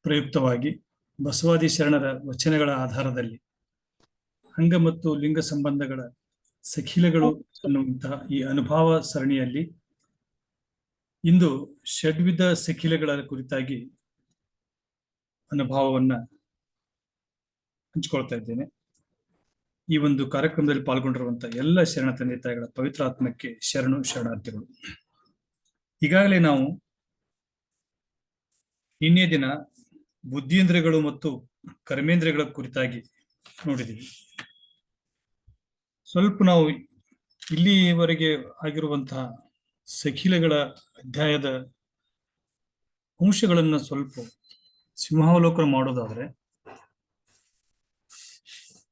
ಪ್ರಯುಕ್ತವಾಗಿ ಬಸವಾದಿ ಶರಣರ ವಚನಗಳ ಆಧಾರದಲ್ಲಿ ಅಂಗ ಮತ್ತು ಲಿಂಗ ಸಂಬಂಧಗಳ ಸಖಿಲಗಳು ಅನ್ನುವಂತಹ ಈ ಅನುಭವ ಸರಣಿಯಲ್ಲಿ ಇಂದು ಷಡ್ವಿಧ ಸಖಿಲಗಳ ಕುರಿತಾಗಿ ಅನುಭವವನ್ನ ಹಂಚಿಕೊಳ್ತಾ ಇದ್ದೇನೆ. ಈ ಒಂದು ಕಾರ್ಯಕ್ರಮದಲ್ಲಿ ಪಾಲ್ಗೊಂಡಿರುವಂತಹ ಎಲ್ಲ ಶರಣ ತಂದೆ ತಾಯಿಗಳ ಪವಿತ್ರ ಆತ್ಮಕ್ಕೆ ಶರಣು ಶರಣಾರ್ಥಿಗಳು. ಈಗಾಗಲೇ ನಾವು ನಿನ್ನೆ ದಿನ ಬುದ್ಧೀಂದ್ರಿಯಗಳು ಮತ್ತು ಕರ್ಮೇಂದ್ರಿಯಗಳ ಕುರಿತಾಗಿ ನೋಡಿದ್ದೀವಿ. ಸ್ವಲ್ಪ ನಾವು ಇಲ್ಲಿವರೆಗೆ ಆಗಿರುವಂತಹ ಸಖಿಲಗಳ ಅಧ್ಯಾಯದ ಅಂಶಗಳನ್ನ ಸ್ವಲ್ಪ ಸಿಂಹಾವಲೋಕನ ಮಾಡೋದಾದ್ರೆ,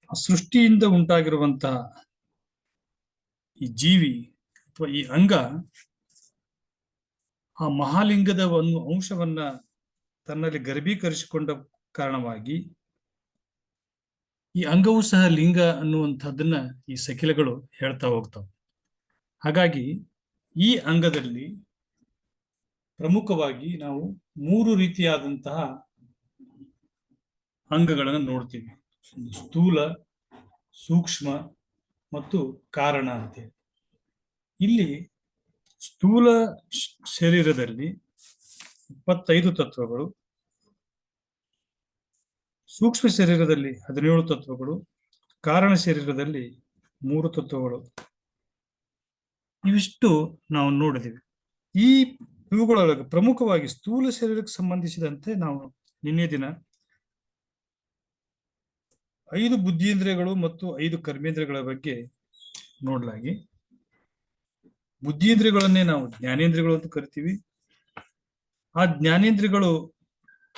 ಸೃಷ್ಟಿಯಿಂದ ಉಂಟಾಗಿರುವಂತಹ ಈ ಜೀವಿ ಅಥವಾ ಈ ಅಂಗ ಆ ಮಹಾಲಿಂಗದ ಒಂದು ಅಂಶವನ್ನ ತನ್ನಲ್ಲಿ ಗರ್ಭೀಕರಿಸಿಕೊಂಡ ಕಾರಣವಾಗಿ ಈ ಅಂಗವೂ ಸಹ ಲಿಂಗ ಅನ್ನುವಂಥದ್ದನ್ನ ಈ ಸಖಿಲಗಳು ಹೇಳ್ತಾ ಹೋಗ್ತಾವ. ಹಾಗಾಗಿ ಈ ಅಂಗದಲ್ಲಿ ಪ್ರಮುಖವಾಗಿ ನಾವು 3 ರೀತಿಯಾದಂತಹ ಅಂಗಗಳನ್ನು ನೋಡ್ತೀವಿ: ಸ್ಥೂಲ, ಸೂಕ್ಷ್ಮ ಮತ್ತು ಕಾರಣ ಅಂತೇಳಿ. ಇಲ್ಲಿ ಸ್ಥೂಲ ಶರೀರದಲ್ಲಿ 25 ತತ್ವಗಳು, ಸೂಕ್ಷ್ಮ ಶರೀರದಲ್ಲಿ 17 ತತ್ವಗಳು, ಕಾರಣ ಶರೀರದಲ್ಲಿ 3 ತತ್ವಗಳು, ಇವಿಷ್ಟು ನಾವು ನೋಡಿದೀವಿ. ಇವುಗಳೊಳಗೆ ಪ್ರಮುಖವಾಗಿ ಸ್ಥೂಲ ಶರೀರಕ್ಕೆ ಸಂಬಂಧಿಸಿದಂತೆ ನಾವು ನಿನ್ನೆ ದಿನ 5 ಬುದ್ಧೀಂದ್ರಿಯಗಳು ಮತ್ತು 5 ಕರ್ಮೇಂದ್ರಿಯಗಳ ಬಗ್ಗೆ ನೋಡ್ಲಾಗಿ, ಬುದ್ಧೀಂದ್ರಿಯಗಳನ್ನೇ ನಾವು ಜ್ಞಾನೇಂದ್ರಿಯಗಳು ಅಂತ ಕರಿತೀವಿ. ಆ ಜ್ಞಾನೇಂದ್ರಿಯಗಳು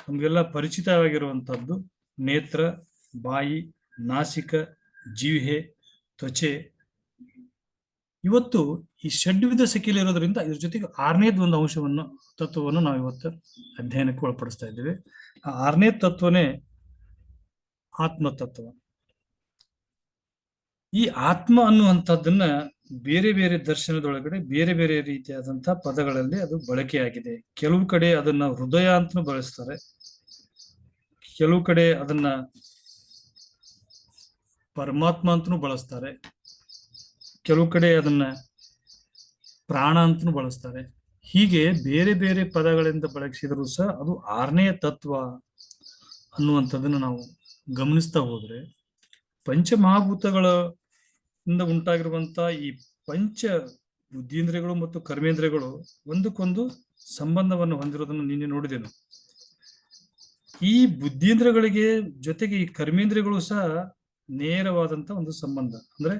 ನಮಗೆಲ್ಲ ಪರಿಚಿತವಾಗಿರುವಂತಹದ್ದು ನೇತ್ರ, ಬಾಯಿ, ನಾಸಿಕ, ಜಿಹ್ವೆ, ತ್ವಚೆ. ಇವತ್ತು ಈ ಷಡ್ವಿಧ ಸಖಿಲ ಇರೋದ್ರಿಂದ ಇದ್ರ ಜೊತೆಗೆ 6ನೇದು ಒಂದು ಅಂಶವನ್ನು ತತ್ವವನ್ನು ನಾವು ಇವತ್ತು ಅಧ್ಯಯನಕ್ಕೆ ಒಳಪಡಿಸ್ತಾ ಇದ್ದೇವೆ. ಆ 6ನೇ ತತ್ವನೇ ಆತ್ಮತತ್ವ. ಈ ಆತ್ಮ ಅನ್ನುವಂಥದ್ದನ್ನ ಬೇರೆ ಬೇರೆ ದರ್ಶನದೊಳಗಡೆ ಬೇರೆ ಬೇರೆ ರೀತಿಯಾದಂತಹ ಪದಗಳಲ್ಲಿ ಅದು ಬಳಕೆಯಾಗಿದೆ. ಕೆಲವು ಕಡೆ ಅದನ್ನ ಹೃದಯ ಅಂತನೂ ಬಳಸ್ತಾರೆ, ಕೆಲವು ಕಡೆ ಅದನ್ನ ಪರಮಾತ್ಮ ಅಂತನೂ ಬಳಸ್ತಾರೆ, ಕೆಲವು ಕಡೆ ಅದನ್ನ ಪ್ರಾಣ ಅಂತನೂ ಬಳಸ್ತಾರೆ. ಹೀಗೆ ಬೇರೆ ಬೇರೆ ಪದಗಳಿಂದ ಬಳಸಿದರೂ ಸಹ ಅದು 6ನೇ ತತ್ವ ಅನ್ನುವಂಥದ್ದನ್ನು ನಾವು ಗಮನಿಸ್ತಾ ಹೋದ್ರೆ, ಪಂಚಮಹಾಭೂತಗಳ ಉಂಟಾಗಿರುವಂತಹ ಈ ಪಂಚ ಬುದ್ಧೀಂದ್ರಿಯಗಳು ಮತ್ತು ಕರ್ಮೇಂದ್ರಿಯಗಳು ಒಂದಕ್ಕೊಂದು ಸಂಬಂಧವನ್ನು ಹೊಂದಿರೋದನ್ನು ನಿನ್ನೆ ನೋಡಿದೆನು. ಈ ಬುದ್ಧೀಂದ್ರಿಯಗಳಿಗೆ ಜೊತೆಗೆ ಈ ಕರ್ಮೇಂದ್ರಿಯಗಳು ಸಹ ನೇರವಾದಂತ ಒಂದು ಸಂಬಂಧ. ಅಂದ್ರೆ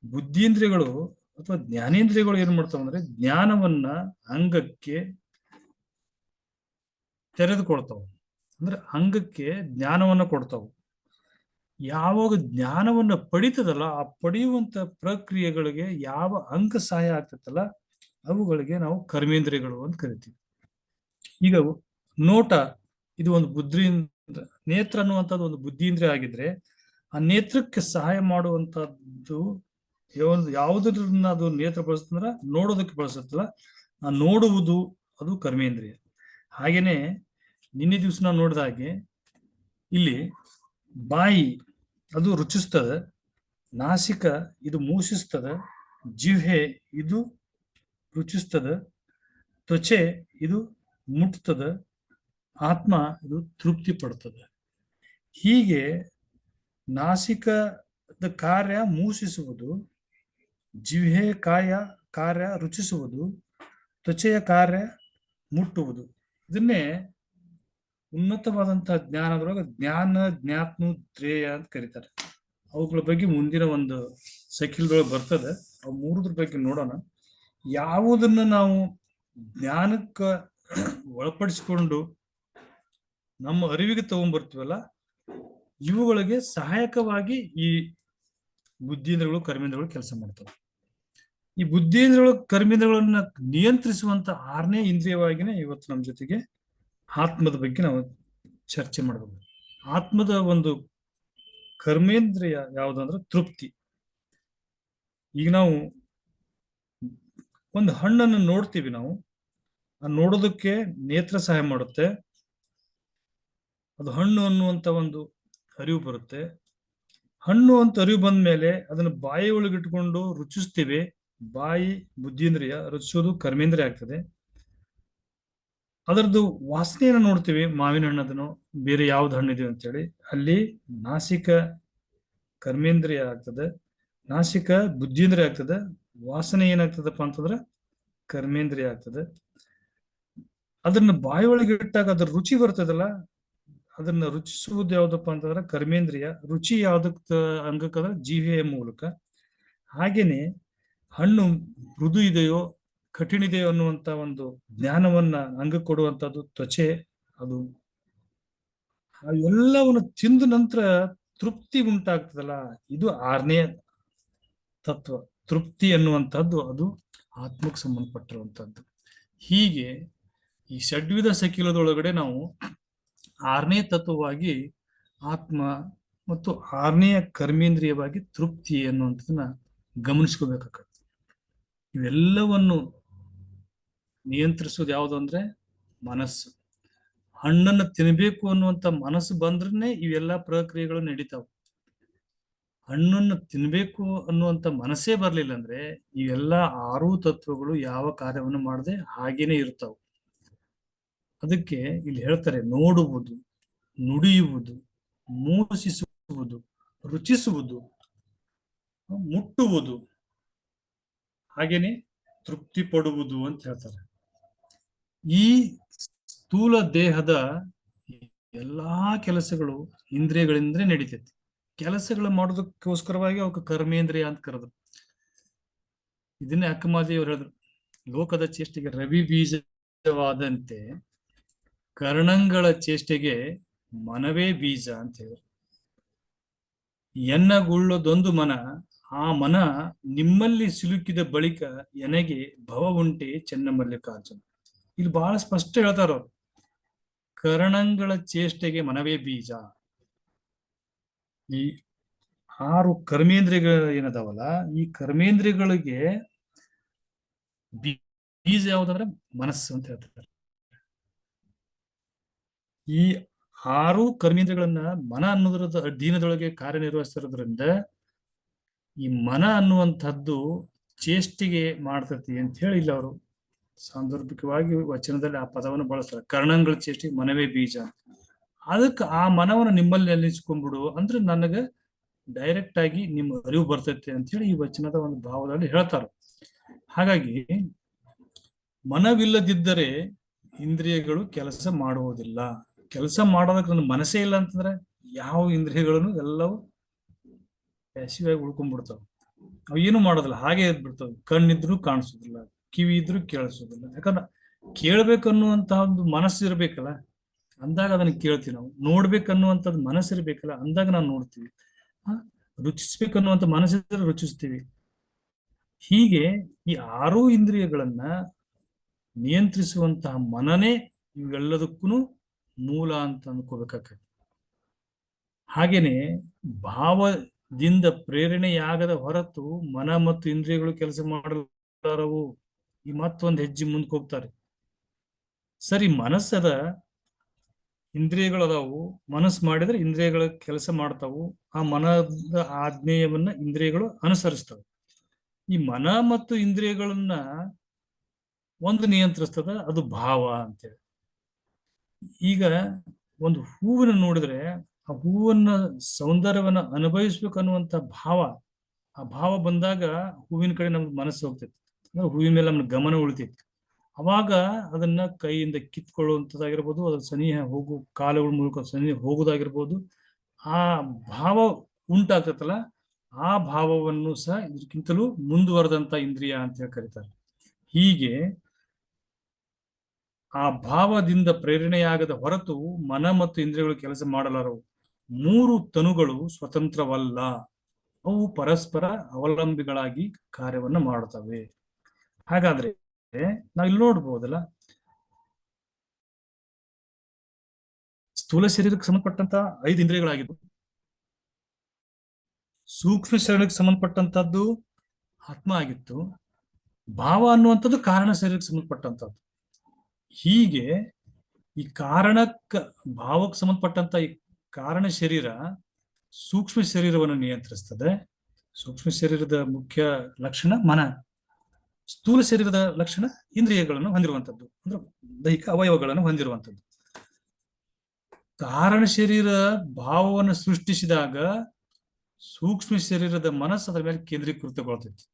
ಬುದ್ಧೀಂದ್ರಿಯಗಳು ಅಥವಾ ಜ್ಞಾನೇಂದ್ರಿಯಗಳು ಏನ್ ಮಾಡ್ತಾವ ಅಂದ್ರೆ ಜ್ಞಾನವನ್ನ ಅಂಗಕ್ಕೆ ತೆರೆದುಕೊಳ್ತಾವ, ಅಂದ್ರೆ ಅಂಗಕ್ಕೆ ಜ್ಞಾನವನ್ನ ಕೊಡ್ತಾವ. ಯಾವಾಗ ಜ್ಞಾನವನ್ನ ಪಡಿತದಲ್ಲ, ಆ ಪಡೆಯುವಂತ ಪ್ರಕ್ರಿಯೆಗಳಿಗೆ ಯಾವ ಅಂಗ ಸಹಾಯ ಆಗ್ತದಲ್ಲ ಅವುಗಳಿಗೆ ನಾವು ಕರ್ಮೇಂದ್ರಿಯಗಳು ಅಂತ ಕರಿತೀವಿ. ಈಗ ನೋಟ ಇದು ಒಂದು ಬುದ್ಧಿಯಿಂದ, ನೇತ್ರ ಅನ್ನುವಂಥದ್ದು ಒಂದು ಬುದ್ಧಿಯಿಂದ್ರಿಯ ಆಗಿದ್ರೆ ಆ ನೇತ್ರಕ್ಕೆ ಸಹಾಯ ಮಾಡುವಂತದ್ದು ಯಾವುದನ್ನ ಅದು ನೇತ್ರ ಬಳಸ್ತಂದ್ರ ನೋಡೋದಕ್ಕೆ ಬಳಸುತ್ತಲ್ಲ, ಆ ನೋಡುವುದು ಅದು ಕರ್ಮೇಂದ್ರಿಯ. ಹಾಗೇನೆ ನಿನ್ನೆ ದಿವಸ ನಾವು ನೋಡಿದ ಹಾಗೆ ಇಲ್ಲಿ ಬಾಯಿ ಅದು ರುಚಿಸ್ತದ, ನಾಸಿಕ ಇದು ಮೂಸಿಸ್ತದ, ಜಿಹ್ವೆ ಇದು ರುಚಿಸ್ತದ, ತ್ವಚೆ ಇದು ಮುಟ್ತದ, ಆತ್ಮ ಇದು ತೃಪ್ತಿ ಪಡ್ತದೆ. ಹೀಗೆ ನಾಸಿಕದ ಕಾರ್ಯ ಮೂಸಿಸುವುದು, ಜಿಹ್ವೆ ಕಾರ್ಯ ರುಚಿಸುವುದು, ತ್ವಚೆಯ ಕಾರ್ಯ ಮುಟ್ಟುವುದು. ಇದನ್ನೇ ಉನ್ನತವಾದಂತಹ ಜ್ಞಾನದೊಳಗೆ ಜ್ಞಾನ, ಜ್ಞಾತ್ನು, ದ್ರೇಯ ಅಂತ ಕರೀತಾರೆ. ಅವುಗಳ ಬಗ್ಗೆ ಮುಂದಿನ ಒಂದು ಸೈಕಲ್ಗಳು ಬರ್ತದೆ, ಅವು 3ದ್ರ ಬಗ್ಗೆ ನೋಡೋಣ. ಯಾವುದನ್ನ ನಾವು ಜ್ಞಾನಕ್ಕ ಒಳಪಡಿಸಿಕೊಂಡು ನಮ್ಮ ಅರಿವಿಗೆ ತಗೊಂಡ್ಬರ್ತೀವಲ್ಲ, ಇವುಗಳಿಗೆ ಸಹಾಯಕವಾಗಿ ಈ ಬುದ್ಧೀಂದ್ರಿಯಗಳು ಕರ್ಮೇಂದ್ರಿಯಗಳು ಕೆಲಸ ಮಾಡ್ತವೆ. ಈ ಬುದ್ಧೀಂದ್ರಿಯಗಳು ಕರ್ಮೇಂದ್ರಿಯಗಳನ್ನ ನಿಯಂತ್ರಿಸುವಂತ 6ನೇ ಇಂದ್ರಿಯವಾಗಿನೇ ಇವತ್ತು ನಮ್ಮ ಜೊತೆಗೆ ಆತ್ಮದ ಬಗ್ಗೆ ನಾವು ಚರ್ಚೆ ಮಾಡಬಹುದು. ಆತ್ಮದ ಒಂದು ಕರ್ಮೇಂದ್ರಿಯ ಯಾವುದಂದ್ರೆ ತೃಪ್ತಿ. ಈಗ ನಾವು ಒಂದು ಹಣ್ಣನ್ನು ನೋಡ್ತೀವಿ, ನಾವು ನೋಡೋದಕ್ಕೆ ನೇತ್ರ ಸಹಾಯ ಮಾಡುತ್ತೆ, ಅದು ಹಣ್ಣು ಅನ್ನುವಂತ ಒಂದು ಅರಿವು ಬರುತ್ತೆ. ಹಣ್ಣು ಅಂತ ಅರಿವು ಬಂದ ಮೇಲೆ ಅದನ್ನು ಬಾಯಿ ಒಳಗಿಟ್ಕೊಂಡು ರುಚಿಸ್ತೀವಿ. ಬಾಯಿ ಬುದ್ಧೀಂದ್ರಿಯ, ರುಚಿಸೋದು ಕರ್ಮೇಂದ್ರಿಯ ಆಗ್ತದೆ. ಅದರದ್ದು ವಾಸನೆಯನ್ನು ನೋಡ್ತೀವಿ, ಮಾವಿನ ಹಣ್ಣದನ್ನು ಬೇರೆ ಯಾವ್ದು ಹಣ್ಣಿದೆ ಅಂತೇಳಿ. ಅಲ್ಲಿ ನಾಸಿಕ ಕರ್ಮೇಂದ್ರಿಯ ಆಗ್ತದೆ, ನಾಸಿಕ ಬುದ್ಧೀಂದ್ರಿಯ ಆಗ್ತದೆ. ವಾಸನೆ ಏನಾಗ್ತದಪ್ಪ ಅಂತಂದ್ರೆ ಕರ್ಮೇಂದ್ರಿಯ ಆಗ್ತದೆ. ಅದನ್ನ ಬಾಯಿ ಒಳಗೆ ಇಟ್ಟಾಗ ಅದ್ರ ರುಚಿ ಬರ್ತದಲ್ಲ, ಅದನ್ನ ರುಚಿಸುವುದು ಯಾವ್ದಪ್ಪ ಅಂತಂದ್ರೆ ಕರ್ಮೇಂದ್ರಿಯ. ರುಚಿ ಯಾವ್ದಕ್ ಅಂಗಕ್ಕಂದ್ರೆ ಜೀವಿಯ ಮೂಲಕ. ಹಾಗೇನೆ ಹಣ್ಣು ಮೃದು ಇದೆಯೋ ಕಠಿಣ ಇದೆಯೋ ಅನ್ನುವಂತ ಒಂದು ಜ್ಞಾನವನ್ನ ಅಂಗ ಕೊಡುವಂತದ್ದು ತ್ವಚೆ. ಅದು ಎಲ್ಲವನ್ನು ತಿಂದ ನಂತರ ತೃಪ್ತಿ ಉಂಟಾಗ್ತದಲ್ಲ, ಇದು 6ನೇ ತತ್ವ. ತೃಪ್ತಿ ಅನ್ನುವಂಥದ್ದು ಅದು ಆತ್ಮಕ್ಕೆ ಸಂಬಂಧಪಟ್ಟಿರುವಂತದ್ದು. ಹೀಗೆ ಈ ಷಡ್ವಿಧ ಸಕಿಲದೊಳಗಡೆ ನಾವು 6ನೇ ತತ್ವವಾಗಿ ಆತ್ಮ ಮತ್ತು 6ನೇಯ ಕರ್ಮೇಂದ್ರಿಯವಾಗಿ ತೃಪ್ತಿ ಅನ್ನುವಂಥದ್ದನ್ನ ಗಮನಿಸ್ಕೋಬೇಕಾಗತ್ತೆ. ಇವೆಲ್ಲವನ್ನು ನಿಯಂತ್ರಿಸೋದು ಯಾವುದು ಅಂದ್ರೆ ಮನಸ್ಸು. ಹಣ್ಣನ್ನು ತಿನ್ನಬೇಕು ಅನ್ನುವಂತ ಮನಸ್ಸು ಬಂದ್ರೆ ಇವೆಲ್ಲ ಪ್ರಕ್ರಿಯೆಗಳು ನಡೀತಾವ. ಹಣ್ಣನ್ನು ತಿನ್ಬೇಕು ಅನ್ನುವಂತ ಮನಸ್ಸೇ ಬರ್ಲಿಲ್ಲ ಅಂದ್ರೆ ಇವೆಲ್ಲ 6 ತತ್ವಗಳು ಯಾವ ಕಾರ್ಯವನ್ನು ಮಾಡದೆ ಹಾಗೇನೆ ಇರ್ತಾವ. ಅದಕ್ಕೆ ಇಲ್ಲಿ ಹೇಳ್ತಾರೆ, ನೋಡುವುದು, ನುಡಿಯುವುದು, ಮೂಸಿಸುವುದು, ರುಚಿಸುವುದು, ಮುಟ್ಟುವುದು, ಹಾಗೇನೆ ತೃಪ್ತಿ ಪಡುವುದು ಅಂತ ಹೇಳ್ತಾರೆ. ಈ ಸ್ಥೂಲ ದೇಹದ ಎಲ್ಲಾ ಕೆಲಸಗಳು ಇಂದ್ರಿಯಗಳಿಂದ ನಡೀತೈತಿ. ಕೆಲಸಗಳು ಮಾಡೋದಕ್ಕೋಸ್ಕರವಾಗಿ ಅವಕ್ಕೆ ಕರ್ಮೇಂದ್ರಿಯ ಅಂತ ಕರೆದ್ರು. ಇದನ್ನೇ ಅಕ್ಕಮಾದೇವರು ಹೇಳಿದ್ರು, ಲೋಕದ ಚೇಷ್ಟೆಗೆ ರವಿ ಬೀಜವಾದಂತೆ ಕರ್ಣಂಗಳ ಚೇಷ್ಟೆಗೆ ಮನವೇ ಬೀಜ ಅಂತ ಹೇಳಿದ್ರು. ಎನ್ನಗುಳ್ಳದೊಂದು ಮನ, ಆ ಮನ ನಿಮ್ಮಲ್ಲಿ ಸಿಲುಕಿದ ಬಳಿಕ ಎನಗೆ ಭವ ಉಂಟೆ ಚೆನ್ನಮಲ್ಲಿಕಾರ್ಜುನ. ಇಲ್ಲಿ ಬಹಳ ಸ್ಪಷ್ಟ ಹೇಳ್ತಾರ ಅವ್ರು, ಕರ್ಣಂಗಳ ಚೇಷ್ಟೆಗೆ ಮನವೇ ಬೀಜ. ಈ 6 ಕರ್ಮೇಂದ್ರಿಯಗಳು ಏನದಾವಲ್ಲ, ಈ ಕರ್ಮೇಂದ್ರಿಯಗಳಿಗೆ ಬೀಜ ಯಾವ್ದಂದ್ರೆ ಮನಸ್ಸು ಅಂತ ಹೇಳ್ತಾರೆ. ಈ 6 ಕರ್ಮೇಂದ್ರಿಯಗಳನ್ನ ಮನ ಅನ್ನೋದ್ರದ ಅಧೀನದೊಳಗೆ ಕಾರ್ಯನಿರ್ವಹಿಸ್ತಿರೋದ್ರಿಂದ ಈ ಮನ ಅನ್ನುವಂಥದ್ದು ಚೇಷ್ಟಿಗೆ ಮಾಡ್ತತಿ ಅಂತ ಹೇಳಿ ಇಲ್ಲ ಅವರು ಸಾಂದರ್ಭಿಕವಾಗಿ ವಚನದಲ್ಲಿ ಆ ಪದವನ್ನು ಬಳಸ್ತಾರೆ. ಕರ್ಣಂಗಳ ಚೇಷ್ಟಿಗೆ ಮನವೇ ಬೀಜ. ಅದಕ್ಕೆ ಆ ಮನವನ್ನು ನಿಮ್ಮಲ್ಲಿ ನೆಲೆಸ್ಕೊಂಡ್ಬಿಡು ಅಂದ್ರೆ ನನಗೆ ಡೈರೆಕ್ಟ್ ಆಗಿ ನಿಮ್ಮ ಅರಿವು ಬರ್ತೈತೆ ಅಂತ ಹೇಳಿ ಈ ವಚನದ ಒಂದು ಭಾವದಲ್ಲಿ ಹೇಳ್ತಾರೆ. ಹಾಗಾಗಿ ಮನವಿಲ್ಲದಿದ್ದರೆ ಇಂದ್ರಿಯಗಳು ಕೆಲಸ ಮಾಡುವುದಿಲ್ಲ. ಕೆಲಸ ಮಾಡೋದಕ್ಕೆ ನನ್ನ ಮನಸ್ಸೇ ಇಲ್ಲ ಅಂತಂದ್ರೆ ಯಾವ ಇಂದ್ರಿಯಗಳನ್ನು ಎಲ್ಲವೂ ಪ್ಯಾಸಿವಾಗಿ ಉಳ್ಕೊಂಡ್ಬಿಡ್ತಾವ. ಅವು ಏನು ಮಾಡೋದಿಲ್ಲ, ಹಾಗೆ ಇದ್ಬಿಡ್ತಾವ. ಕಣ್ಣಿದ್ರು ಕಾಣಿಸೋದಿಲ್ಲ, ಕಿವಿ ಇದ್ರು ಕೇಳಿಸೋದಿಲ್ಲ. ಯಾಕಂದ್ರೆ ಕೇಳ್ಬೇಕನ್ನುವಂತಹ ಒಂದು ಮನಸ್ಸು ಇರ್ಬೇಕಲ್ಲ, ಅಂದಾಗ ಅದನ್ನ ಕೇಳ್ತೀವಿ ನಾವು. ನೋಡ್ಬೇಕನ್ನುವಂಥದ್ದು ಮನಸ್ಸು ಇರ್ಬೇಕಲ್ಲ, ಅಂದಾಗ ನಾವು ನೋಡ್ತೀವಿ. ರುಚಿಸ್ಬೇಕನ್ನುವಂಥ ಮನಸ್ಸಿದ್ರೆ ರುಚಿಸ್ತೀವಿ. ಹೀಗೆ ಈ 6 ಇಂದ್ರಿಯಗಳನ್ನ ನಿಯಂತ್ರಿಸುವಂತಹ ಮನನೇ ಇವೆಲ್ಲದಕ್ಕೂ ಮೂಲ ಅಂತ ಅನ್ಕೋಬೇಕಾಗ್ತದೆ. ಹಾಗೇನೆ ಭಾವದಿಂದ ಪ್ರೇರಣೆಯಾಗದ ಹೊರತು ಮನ ಮತ್ತು ಇಂದ್ರಿಯಗಳು ಕೆಲಸ ಮಾಡಲಾರವು. ಈ ಮತ್ತೊಂದು ಹೆಜ್ಜೆ ಮುಂದಕ್ಕೆ ಹೋಗ್ತಾರೆ. ಸರಿ, ಮನಸ್ಸದ ಇಂದ್ರಿಯಗಳದಾವು, ಮನಸ್ಸು ಮಾಡಿದ್ರೆ ಇಂದ್ರಿಯಗಳ ಕೆಲಸ ಮಾಡ್ತಾವು. ಆ ಮನದ ಆಜ್ಞೇಯವನ್ನ ಇಂದ್ರಿಯಗಳು ಅನುಸರಿಸ್ತವೆ. ಈ ಮನ ಮತ್ತು ಇಂದ್ರಿಯಗಳನ್ನ ಒಂದು ನಿಯಂತ್ರಿಸ್ತದ, ಅದು ಭಾವ ಅಂತೇಳಿ. ಈಗ ಒಂದು ಹೂವನ್ನ ನೋಡಿದ್ರೆ ಆ ಹೂವನ್ನ ಸೌಂದರ್ಯವನ್ನ ಅನುಭವಿಸ್ಬೇಕು ಅನ್ನುವಂತ ಭಾವ, ಆ ಭಾವ ಬಂದಾಗ ಹೂವಿನ ಕಡೆ ನಮ್ಗೆ ಮನಸ್ಸು ಹೋಗ್ತೈತಿ, ಅಂದ್ರೆ ಹೂವಿನ ಮೇಲೆ ನಮ್ಗೆ ಗಮನ ಉಳಿತೈತಿ. ಅವಾಗ ಅದನ್ನ ಕೈಯಿಂದ ಕಿತ್ಕೊಳ್ಳುವಂಥದ್ದಾಗಿರ್ಬೋದು, ಅದ್ರ ಸನಿಹ ಹೋಗು ಕಾಲುಗಳ ಮೂಲಕ ಸನಿಹ ಹೋಗುದಾಗಿರ್ಬೋದು. ಆ ಭಾವ ಉಂಟಾಗ್ತತಲ್ಲ, ಆ ಭಾವವನ್ನು ಸಹ ಇದಕ್ಕಿಂತಲೂ ಮುಂದುವರೆದಂತ ಇಂದ್ರಿಯ ಅಂತ ಹೇಳಿ ಕರೀತಾರೆ. ಹೀಗೆ ಆ ಭಾವದಿಂದ ಪ್ರೇರಣೆಯಾಗದ ಹೊರತು ಮನ ಮತ್ತು ಇಂದ್ರಿಯಗಳು ಕೆಲಸ ಮಾಡಲಾರವು. 3 ತನುಗಳು ಸ್ವತಂತ್ರವಲ್ಲ, ಅವು ಪರಸ್ಪರ ಅವಲಂಬಿಗಳಾಗಿ ಕಾರ್ಯವನ್ನ ಮಾಡುತ್ತವೆ. ಹಾಗಾದ್ರೆ ನಾವು ಇಲ್ಲಿ ನೋಡ್ಬೋದಲ್ಲ, ಸ್ಥೂಲ ಶರೀರಕ್ಕೆ ಸಂಬಂಧಪಟ್ಟಂತ 5 ಇಂದ್ರಿಯಗಳಾಗಿದ್ದು, ಸೂಕ್ಷ್ಮ ಶರೀರಕ್ಕೆ ಸಂಬಂಧಪಟ್ಟಂತದ್ದು ಆತ್ಮ ಆಗಿತ್ತು, ಭಾವ ಅನ್ನುವಂಥದ್ದು ಕಾರಣ ಶರೀರಕ್ಕೆ ಸಂಬಂಧಪಟ್ಟಂತದ್ದು. ಹೀಗೆ ಈ ಕಾರಣಕ್ಕ ಭಾವಕ್ಕೆ ಸಂಬಂಧಪಟ್ಟಂತ ಈ ಕಾರಣ ಶರೀರ ಸೂಕ್ಷ್ಮ ಶರೀರವನ್ನು ನಿಯಂತ್ರಿಸ್ತದೆ. ಸೂಕ್ಷ್ಮ ಶರೀರದ ಮುಖ್ಯ ಲಕ್ಷಣ ಮನ. ಸ್ಥೂಲ ಶರೀರದ ಲಕ್ಷಣ ಇಂದ್ರಿಯಗಳನ್ನು ಹೊಂದಿರುವಂತದ್ದು, ಅಂದ್ರೆ ದೈಹಿಕ ಅವಯವಗಳನ್ನು ಹೊಂದಿರುವಂತದ್ದು. ಕಾರಣ ಶರೀರ ಭಾವವನ್ನು ಸೃಷ್ಟಿಸಿದಾಗ ಸೂಕ್ಷ್ಮ ಶರೀರದ ಮನಸ್ಸು ಅದರ ಮೇಲೆ ಕೇಂದ್ರೀಕೃತಗೊಳ್ತೈತಿ.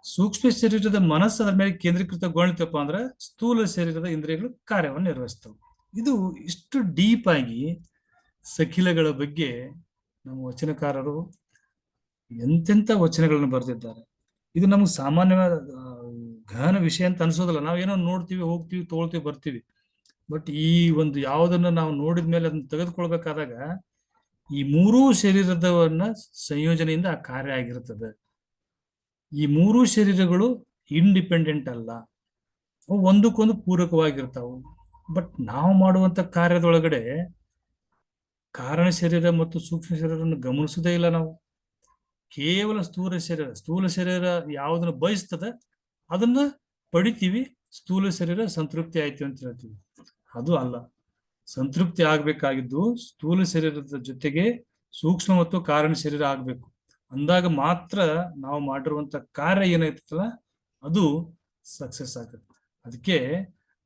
ಸೂಕ್ಷ್ಮ ಶರೀರದ ಮನಸ್ಸು ಅದರ ಮೇಲೆ ಕೇಂದ್ರೀಕೃತಗೊಳ್ತಪ್ಪ ಅಂದ್ರೆ ಸ್ಥೂಲ ಶರೀರದ ಇಂದ್ರಿಯಗಳು ಕಾರ್ಯವನ್ನು ನಿರ್ವಹಿಸ್ತವೆ. ಇದು ಇಷ್ಟು ಡೀಪ್ ಆಗಿ ಸಖಿಲಗಳ ಬಗ್ಗೆ ನಮ್ಮ ವಚನಕಾರರು ಎಂತೆಂಥ ವಚನಗಳನ್ನು ಬರೆದಿದ್ದಾರೆ. ಇದು ನಮ್ಗೆ ಸಾಮಾನ್ಯವಾದ ಗಹನ ವಿಷಯ ಅಂತ ಅನ್ಸೋದಿಲ್ಲ. ನಾವೇನೋ ನೋಡ್ತೀವಿ, ಹೋಗ್ತೀವಿ, ತಗೊಳ್ತೀವಿ, ಬರ್ತೀವಿ. ಬಟ್ ಈ ಒಂದು ಯಾವುದನ್ನ ನಾವು ನೋಡಿದ ಮೇಲೆ ಅದನ್ನ ತೆಗೆದುಕೊಳ್ಬೇಕಾದಾಗ ಈ ಮೂರೂ ಶರೀರದವನ್ನ ಸಂಯೋಜನೆಯಿಂದ ಆ ಕಾರ್ಯ ಆಗಿರ್ತದೆ. ಈ ಮೂರೂ ಶರೀರಗಳು ಇಂಡಿಪೆಂಡೆಂಟ್ ಅಲ್ಲ, ಅವು ಒಂದಕ್ಕೊಂದು ಪೂರಕವಾಗಿರ್ತಾವು. ಬಟ್ ನಾವು ಮಾಡುವಂತ ಕಾರ್ಯದೊಳಗಡೆ ಕಾರಣ ಶರೀರ ಮತ್ತು ಸೂಕ್ಷ್ಮ ಶರೀರವನ್ನು ಗಮನಿಸುವುದೇ ಇಲ್ಲ ನಾವು. ಕೇವಲ ಸ್ಥೂಲ ಶರೀರ ಯಾವುದನ್ನ ಬಯಸ್ತದೆ ಅದನ್ನ ಪಡಿತೀವಿ, ಸ್ಥೂಲ ಶರೀರ ಸಂತೃಪ್ತಿ ಆಯ್ತು ಅಂತ ಹೇಳ್ತೀವಿ. ಅದು ಅಲ್ಲ. ಸಂತೃಪ್ತಿ ಆಗ್ಬೇಕಾಗಿದ್ದು ಸ್ಥೂಲ ಶರೀರದ ಜೊತೆಗೆ ಸೂಕ್ಷ್ಮ ಮತ್ತು ಕಾರಣ ಶರೀರ ಆಗ್ಬೇಕು. ಅಂದಾಗ ಮಾತ್ರ ನಾವು ಮಾಡಿರುವಂತ ಕಾರ್ಯ ಏನೈತಲ್ಲ ಅದು ಸಕ್ಸಸ್ ಆಗುತ್ತೆ. ಅದಕ್ಕೆ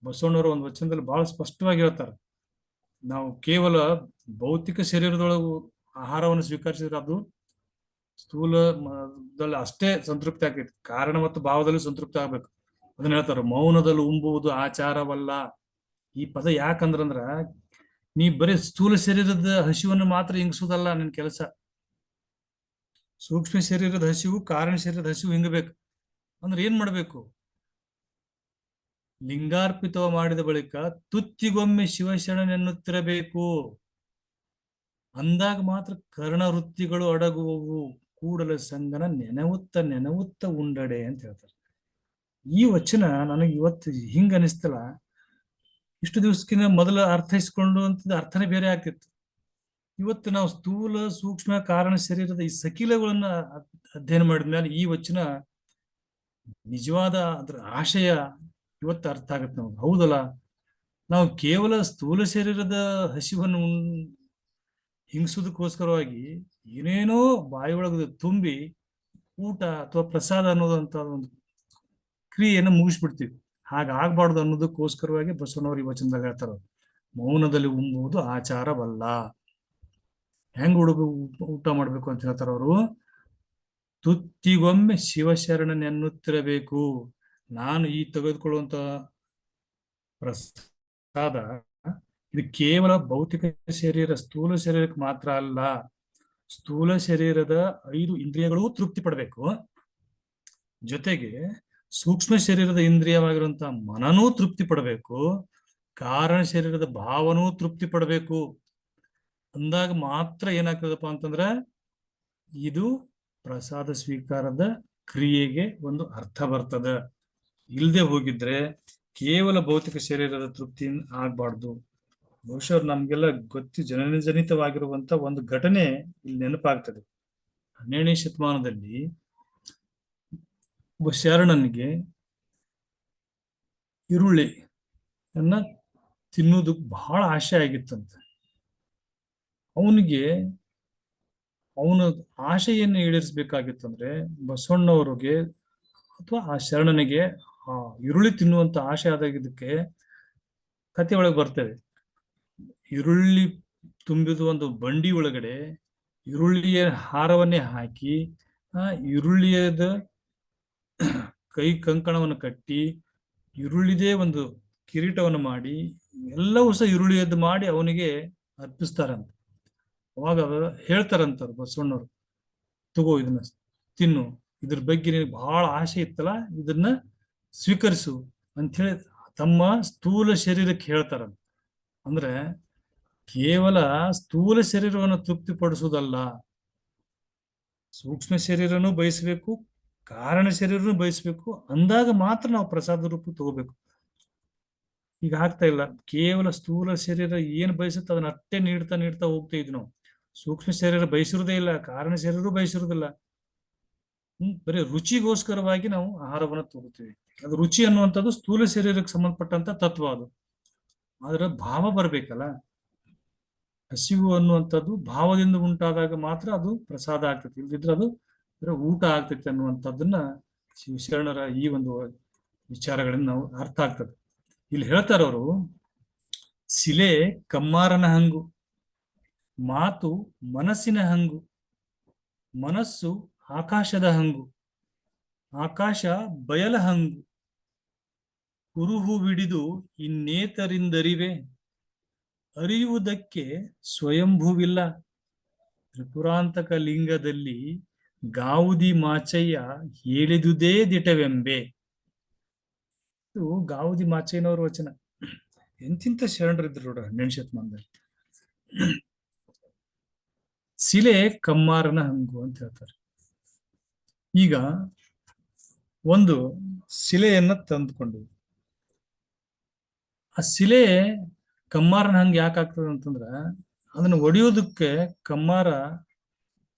ಬಸವಣ್ಣವರು ಒಂದು ವಚನದಲ್ಲಿ ಬಹಳ ಸ್ಪಷ್ಟವಾಗಿ ಹೇಳ್ತಾರೆ, ನಾವು ಕೇವಲ ಭೌತಿಕ ಶರೀರದೊಳಗೂ ಆಹಾರವನ್ನು ಸ್ವೀಕರಿಸಿದ್ರೆ ಅದು ಸ್ಥೂಲದಲ್ಲಿ ಅಷ್ಟೇ ಸಂತೃಪ್ತಿ ಆಗ್ತೈತಿ. ಕಾರಣ ಮತ್ತು ಭಾವದಲ್ಲಿ ಸಂತೃಪ್ತಿ ಆಗ್ಬೇಕು. ಅದನ್ನ ಹೇಳ್ತಾರೆ, ಮೌನದಲ್ಲಿ ಉಂಬುವುದು ಆಚಾರವಲ್ಲ. ಈ ಪದ ಯಾಕಂದ್ರಂದ್ರ ನೀ ಬರೀ ಸ್ಥೂಲ ಶರೀರದ ಹಸಿವನ್ನು ಮಾತ್ರ ಹಿಂಗಿಸುವುದಲ್ಲ ನಿನ್ ಕೆಲಸ. ಸೂಕ್ಷ್ಮ ಶರೀರದ ಹಸಿವು, ಕಾರಣ ಶರೀರದ ಹಸಿವು ಹಿಂಗಬೇಕು. ಅಂದ್ರೆ ಏನ್ ಮಾಡ್ಬೇಕು? ಲಿಂಗಾರ್ಪಿತವ ಮಾಡಿದ ಬಳಿಕ ತುತ್ತಿಗೊಮ್ಮೆ ಶಿವಶರಣನೆನ್ನುತ್ತಿರಬೇಕು. ಅಂದಾಗ ಮಾತ್ರ ಕರ್ಣವೃತ್ತಿಗಳು ಅಡಗುವವು. ಕೂಡಲ ಸಂಗನ ನೆನವುತ್ತ ಉಂಡಡೆ ಅಂತ ಹೇಳ್ತಾರೆ. ಈ ವಚನ ನನಗೆ ಇವತ್ತು ಹಿಂಗ ಅನಿಸ್ತಲ್ಲ. ಇಷ್ಟು ದಿವಸಕ್ಕಿಂತ ಮೊದಲ ಅರ್ಥೈಸ್ಕೊಂಡು ಅಂತ ಅರ್ಥನೇ ಬೇರೆ ಆಗ್ತಿತ್ತು. ಇವತ್ತು ನಾವು ಸ್ಥೂಲ ಸೂಕ್ಷ್ಮ ಕಾರಣ ಶರೀರದ ಈ ಸಕಿಲಗಳನ್ನ ಅಧ್ಯಯನ ಮಾಡಿದ್ಮೇಲೆ ಈ ವಚನ ನಿಜವಾದ ಅದ್ರ ಆಶಯ ಇವತ್ತು ಅರ್ಥ ಆಗತ್ತೆ ನಮ್ಗೆ. ಹೌದಲ್ಲ, ನಾವು ಕೇವಲ ಸ್ಥೂಲ ಶರೀರದ ಹಸಿವನ್ನು ಹಿಂಗ್ಸೋದಕ್ಕೋಸ್ಕರವಾಗಿ ಏನೇನೋ ಬಾಯಿಯೊಳಗೆ ತುಂಬಿ ಊಟ ಅಥವಾ ಪ್ರಸಾದ ಅನ್ನೋದಂತ ಒಂದು ಕ್ರಿಯೆಯನ್ನು ಮುಗಿಸ್ಬಿಡ್ತೀವಿ. ಹಾಗಾಗ್ಬಾರ್ದು ಅನ್ನೋದಕ್ಕೋಸ್ಕರವಾಗಿ ಬಸವಣ್ಣವ್ರು ಈ ವಚನದಾಗ ಹೇಳ್ತಾರ, ಮೌನದಲ್ಲಿ ಉಂಬುವುದು ಆಚಾರವಲ್ಲ. ಹೆಂಗ್ ಊಟ ಮಾಡ್ಬೇಕು ಅಂತ ಹೇಳ್ತಾರ ಅವರು, ತುತ್ತಿಗೊಮ್ಮೆ ಶಿವಶರಣನೆನ್ನುತ್ತಿರಬೇಕು. ನಾನು ಈ ತೆಗೆದುಕೊಳ್ಳುವಂತ ಪ್ರಸಾದ ಇದು ಕೇವಲ ಭೌತಿಕ ಶರೀರ ಸ್ಥೂಲ ಶರೀರಕ್ಕೆ ಮಾತ್ರ ಅಲ್ಲ. ಸ್ಥೂಲ ಶರೀರದ 5 ಇಂದ್ರಿಯಗಳೂ ತೃಪ್ತಿ ಪಡಬೇಕು, ಜೊತೆಗೆ ಸೂಕ್ಷ್ಮ ಶರೀರದ ಇಂದ್ರಿಯವಾಗಿರುವಂತಹ ಮನನೂ ತೃಪ್ತಿ ಪಡಬೇಕು, ಕಾರಣ ಶರೀರದ ಭಾವನೂ ತೃಪ್ತಿ ಪಡಬೇಕು. ಅಂದಾಗ ಮಾತ್ರ ಏನಾಗ್ತದಪ್ಪ ಅಂತಂದ್ರ ಇದು ಪ್ರಸಾದ ಸ್ವೀಕಾರದ ಕ್ರಿಯೆಗೆ ಒಂದು ಅರ್ಥ ಬರ್ತದ. ಇಲ್ಲದೆ ಹೋಗಿದ್ರೆ ಕೇವಲ ಭೌತಿಕ ಶರೀರದ ತೃಪ್ತಿ ಆಗ್ಬಾರ್ದು. ಬಹುಶಃ ನಮ್ಗೆಲ್ಲ ಜನಜನಿತವಾಗಿರುವಂತ ಒಂದು ಘಟನೆ ಇಲ್ಲಿ ನೆನಪಾಗ್ತದೆ. 12ನೇ ಶತಮಾನದಲ್ಲಿ ಒಬ್ಬ ಶರಣನಿಗೆ ಈರುಳ್ಳಿ ಅನ್ನ ತಿನ್ನುವುದು ಬಹಳ ಆಸೆ ಆಗಿತ್ತಂತ. ಅವನಿಗೆ ಅವನ ಆಶೆಯನ್ನು ಈಡೇರಿಸಬೇಕಾಗಿತ್ತಂದ್ರೆ ಬಸವಣ್ಣವ್ರಿಗೆ ಅಥವಾ ಆ ಶರಣನಿಗೆ ಆ ಈರುಳ್ಳಿ ತಿನ್ನುವಂತ ಆಶೆ ಆದಾಗಿದ್ದಕ್ಕೆ ಕತೆ ಒಳಗೆ ಬರ್ತದೆ. ಈರುಳ್ಳಿ ತುಂಬಿದ ಒಂದು ಬಂಡಿ ಒಳಗಡೆ ಈರುಳ್ಳಿಯ ಹಾರವನ್ನೇ ಹಾಕಿ ಈರುಳ್ಳಿಯದ ಕೈ ಕಂಕಣವನ್ನು ಕಟ್ಟಿ ಈರುಳ್ಳಿದೇ ಒಂದು ಕಿರೀಟವನ್ನು ಮಾಡಿ ಎಲ್ಲವೂ ಸಹ ಈರುಳ್ಳಿಯದ್ದು ಮಾಡಿ ಅವನಿಗೆ ಅರ್ಪಿಸ್ತಾರಂತ. ಅವಾಗ ಹೇಳ್ತಾರಂತಾರ ಬಸವಣ್ಣವ್ರು, ತಗೋ ಇದನ್ನ ತಿನ್ನು, ಇದ್ರ ಬಗ್ಗೆ ನಿನಗೆ ಬಹಳ ಆಸೆ ಇತ್ತಲ್ಲ, ಇದನ್ನ ಸ್ವೀಕರಿಸು ಅಂತ ಹೇಳಿ ತಮ್ಮ ಸ್ಥೂಲ ಶರೀರಕ್ಕೆ ಹೇಳ್ತಾರಂತ. ಅಂದ್ರೆ ಕೇವಲ ಸ್ಥೂಲ ಶರೀರವನ್ನು ತೃಪ್ತಿಪಡಿಸುವುದಲ್ಲ, ಸೂಕ್ಷ್ಮ ಶರೀರನೂ ಬಯಸಬೇಕು, ಕಾರಣ ಶರೀರನೂ ಬಯಸಬೇಕು. ಅಂದಾಗ ಮಾತ್ರ ನಾವು ಪ್ರಸಾದ ರೂಪ ತಗೋಬೇಕು. ಈಗ ಆಗ್ತಾ ಇಲ್ಲ. ಕೇವಲ ಸ್ಥೂಲ ಶರೀರ ಏನ್ ಬಯಸುತ್ತೆ ಅದನ್ನ ಅಷ್ಟೇ ನೀಡ್ತಾ ಹೋಗ್ತಾ ಇದ್ವಿ ನಾವು. ಸೂಕ್ಷ್ಮ ಶರೀರ ಬಯಸಿರುವುದೇ ಇಲ್ಲ, ಕಾರಣ ಶರೀರ ಬಯಸಿರುವುದಿಲ್ಲ. ಬರೀ ರುಚಿಗೋಸ್ಕರವಾಗಿ ನಾವು ಆಹಾರವನ್ನು ತಗೋತೀವಿ. ಅದು ರುಚಿ ಅನ್ನುವಂಥದ್ದು ಸ್ಥೂಲ ಶರೀರಕ್ಕೆ ಸಂಬಂಧಪಟ್ಟಂತ ತತ್ವ ಅದು. ಆದ್ರೆ ಭಾವ ಬರ್ಬೇಕಲ್ಲ. ಹಸಿವು ಅನ್ನುವಂಥದ್ದು ಭಾವದಿಂದ ಉಂಟಾದಾಗ ಮಾತ್ರ ಅದು ಪ್ರಸಾದ ಆಗ್ತೈತಿ, ಇಲ್ದಿದ್ರೆ ಅದು ಊಟ ಆಗ್ತೈತಿ ಅನ್ನುವಂಥದ್ದನ್ನ ಶಿವಶರಣರ ಈ ಒಂದು ವಿಚಾರಗಳಿಂದ ನಾವು ಅರ್ಥ ಆಗ್ತದೆ. ಇಲ್ಲಿ ಹೇಳ್ತಾರ ಅವರು, ಶಿಲೆ ಕಮ್ಮಾರನ ಹಂಗು, ಮಾತು ಮನಸ್ಸಿನ ಹಂಗು, ಮನಸ್ಸು ಆಕಾಶದ ಹಂಗು, ಆಕಾಶ ಬಯಲ ಹಂಗು, ಕುರುಹುವಿಡಿದು ಇನ್ನೇತರಿಂದರಿವೆ, ಅರಿಯುವುದಕ್ಕೆ ಸ್ವಯಂಭುವಿಲ್ಲ, ತ್ರಿಪುರಾಂತಕ ಲಿಂಗದಲ್ಲಿ ಗಾವುದಿ ಮಾಚಯ್ಯ ಹೇಳಿದುದೇ ದಿಟವೆಂಬೆ. ಇದು ಗಾವುದಿ ಮಾಚಯ್ಯನವರ ವಚನ. ಎಂತಿಂತ ಶರಣರಿದ್ರು ನೋಡ್ರ 12ನೇ ಶತಮಾನದಲ್ಲಿ. ಶಿಲೆ ಕಮ್ಮಾರನ ಹಂಗು ಅಂತ ಹೇಳ್ತಾರೆ. ಈಗ ಒಂದು ಶಿಲೆಯನ್ನ ತಂದುಕೊಂಡು ಆ ಶಿಲೆ ಕಮ್ಮಾರನ ಹಂಗ ಯಾಕೆ ಆಗ್ತದೆ ಅಂತಂದ್ರ, ಅದನ್ನ ಒಡೆಯೋದಕ್ಕೆ ಕಮ್ಮಾರ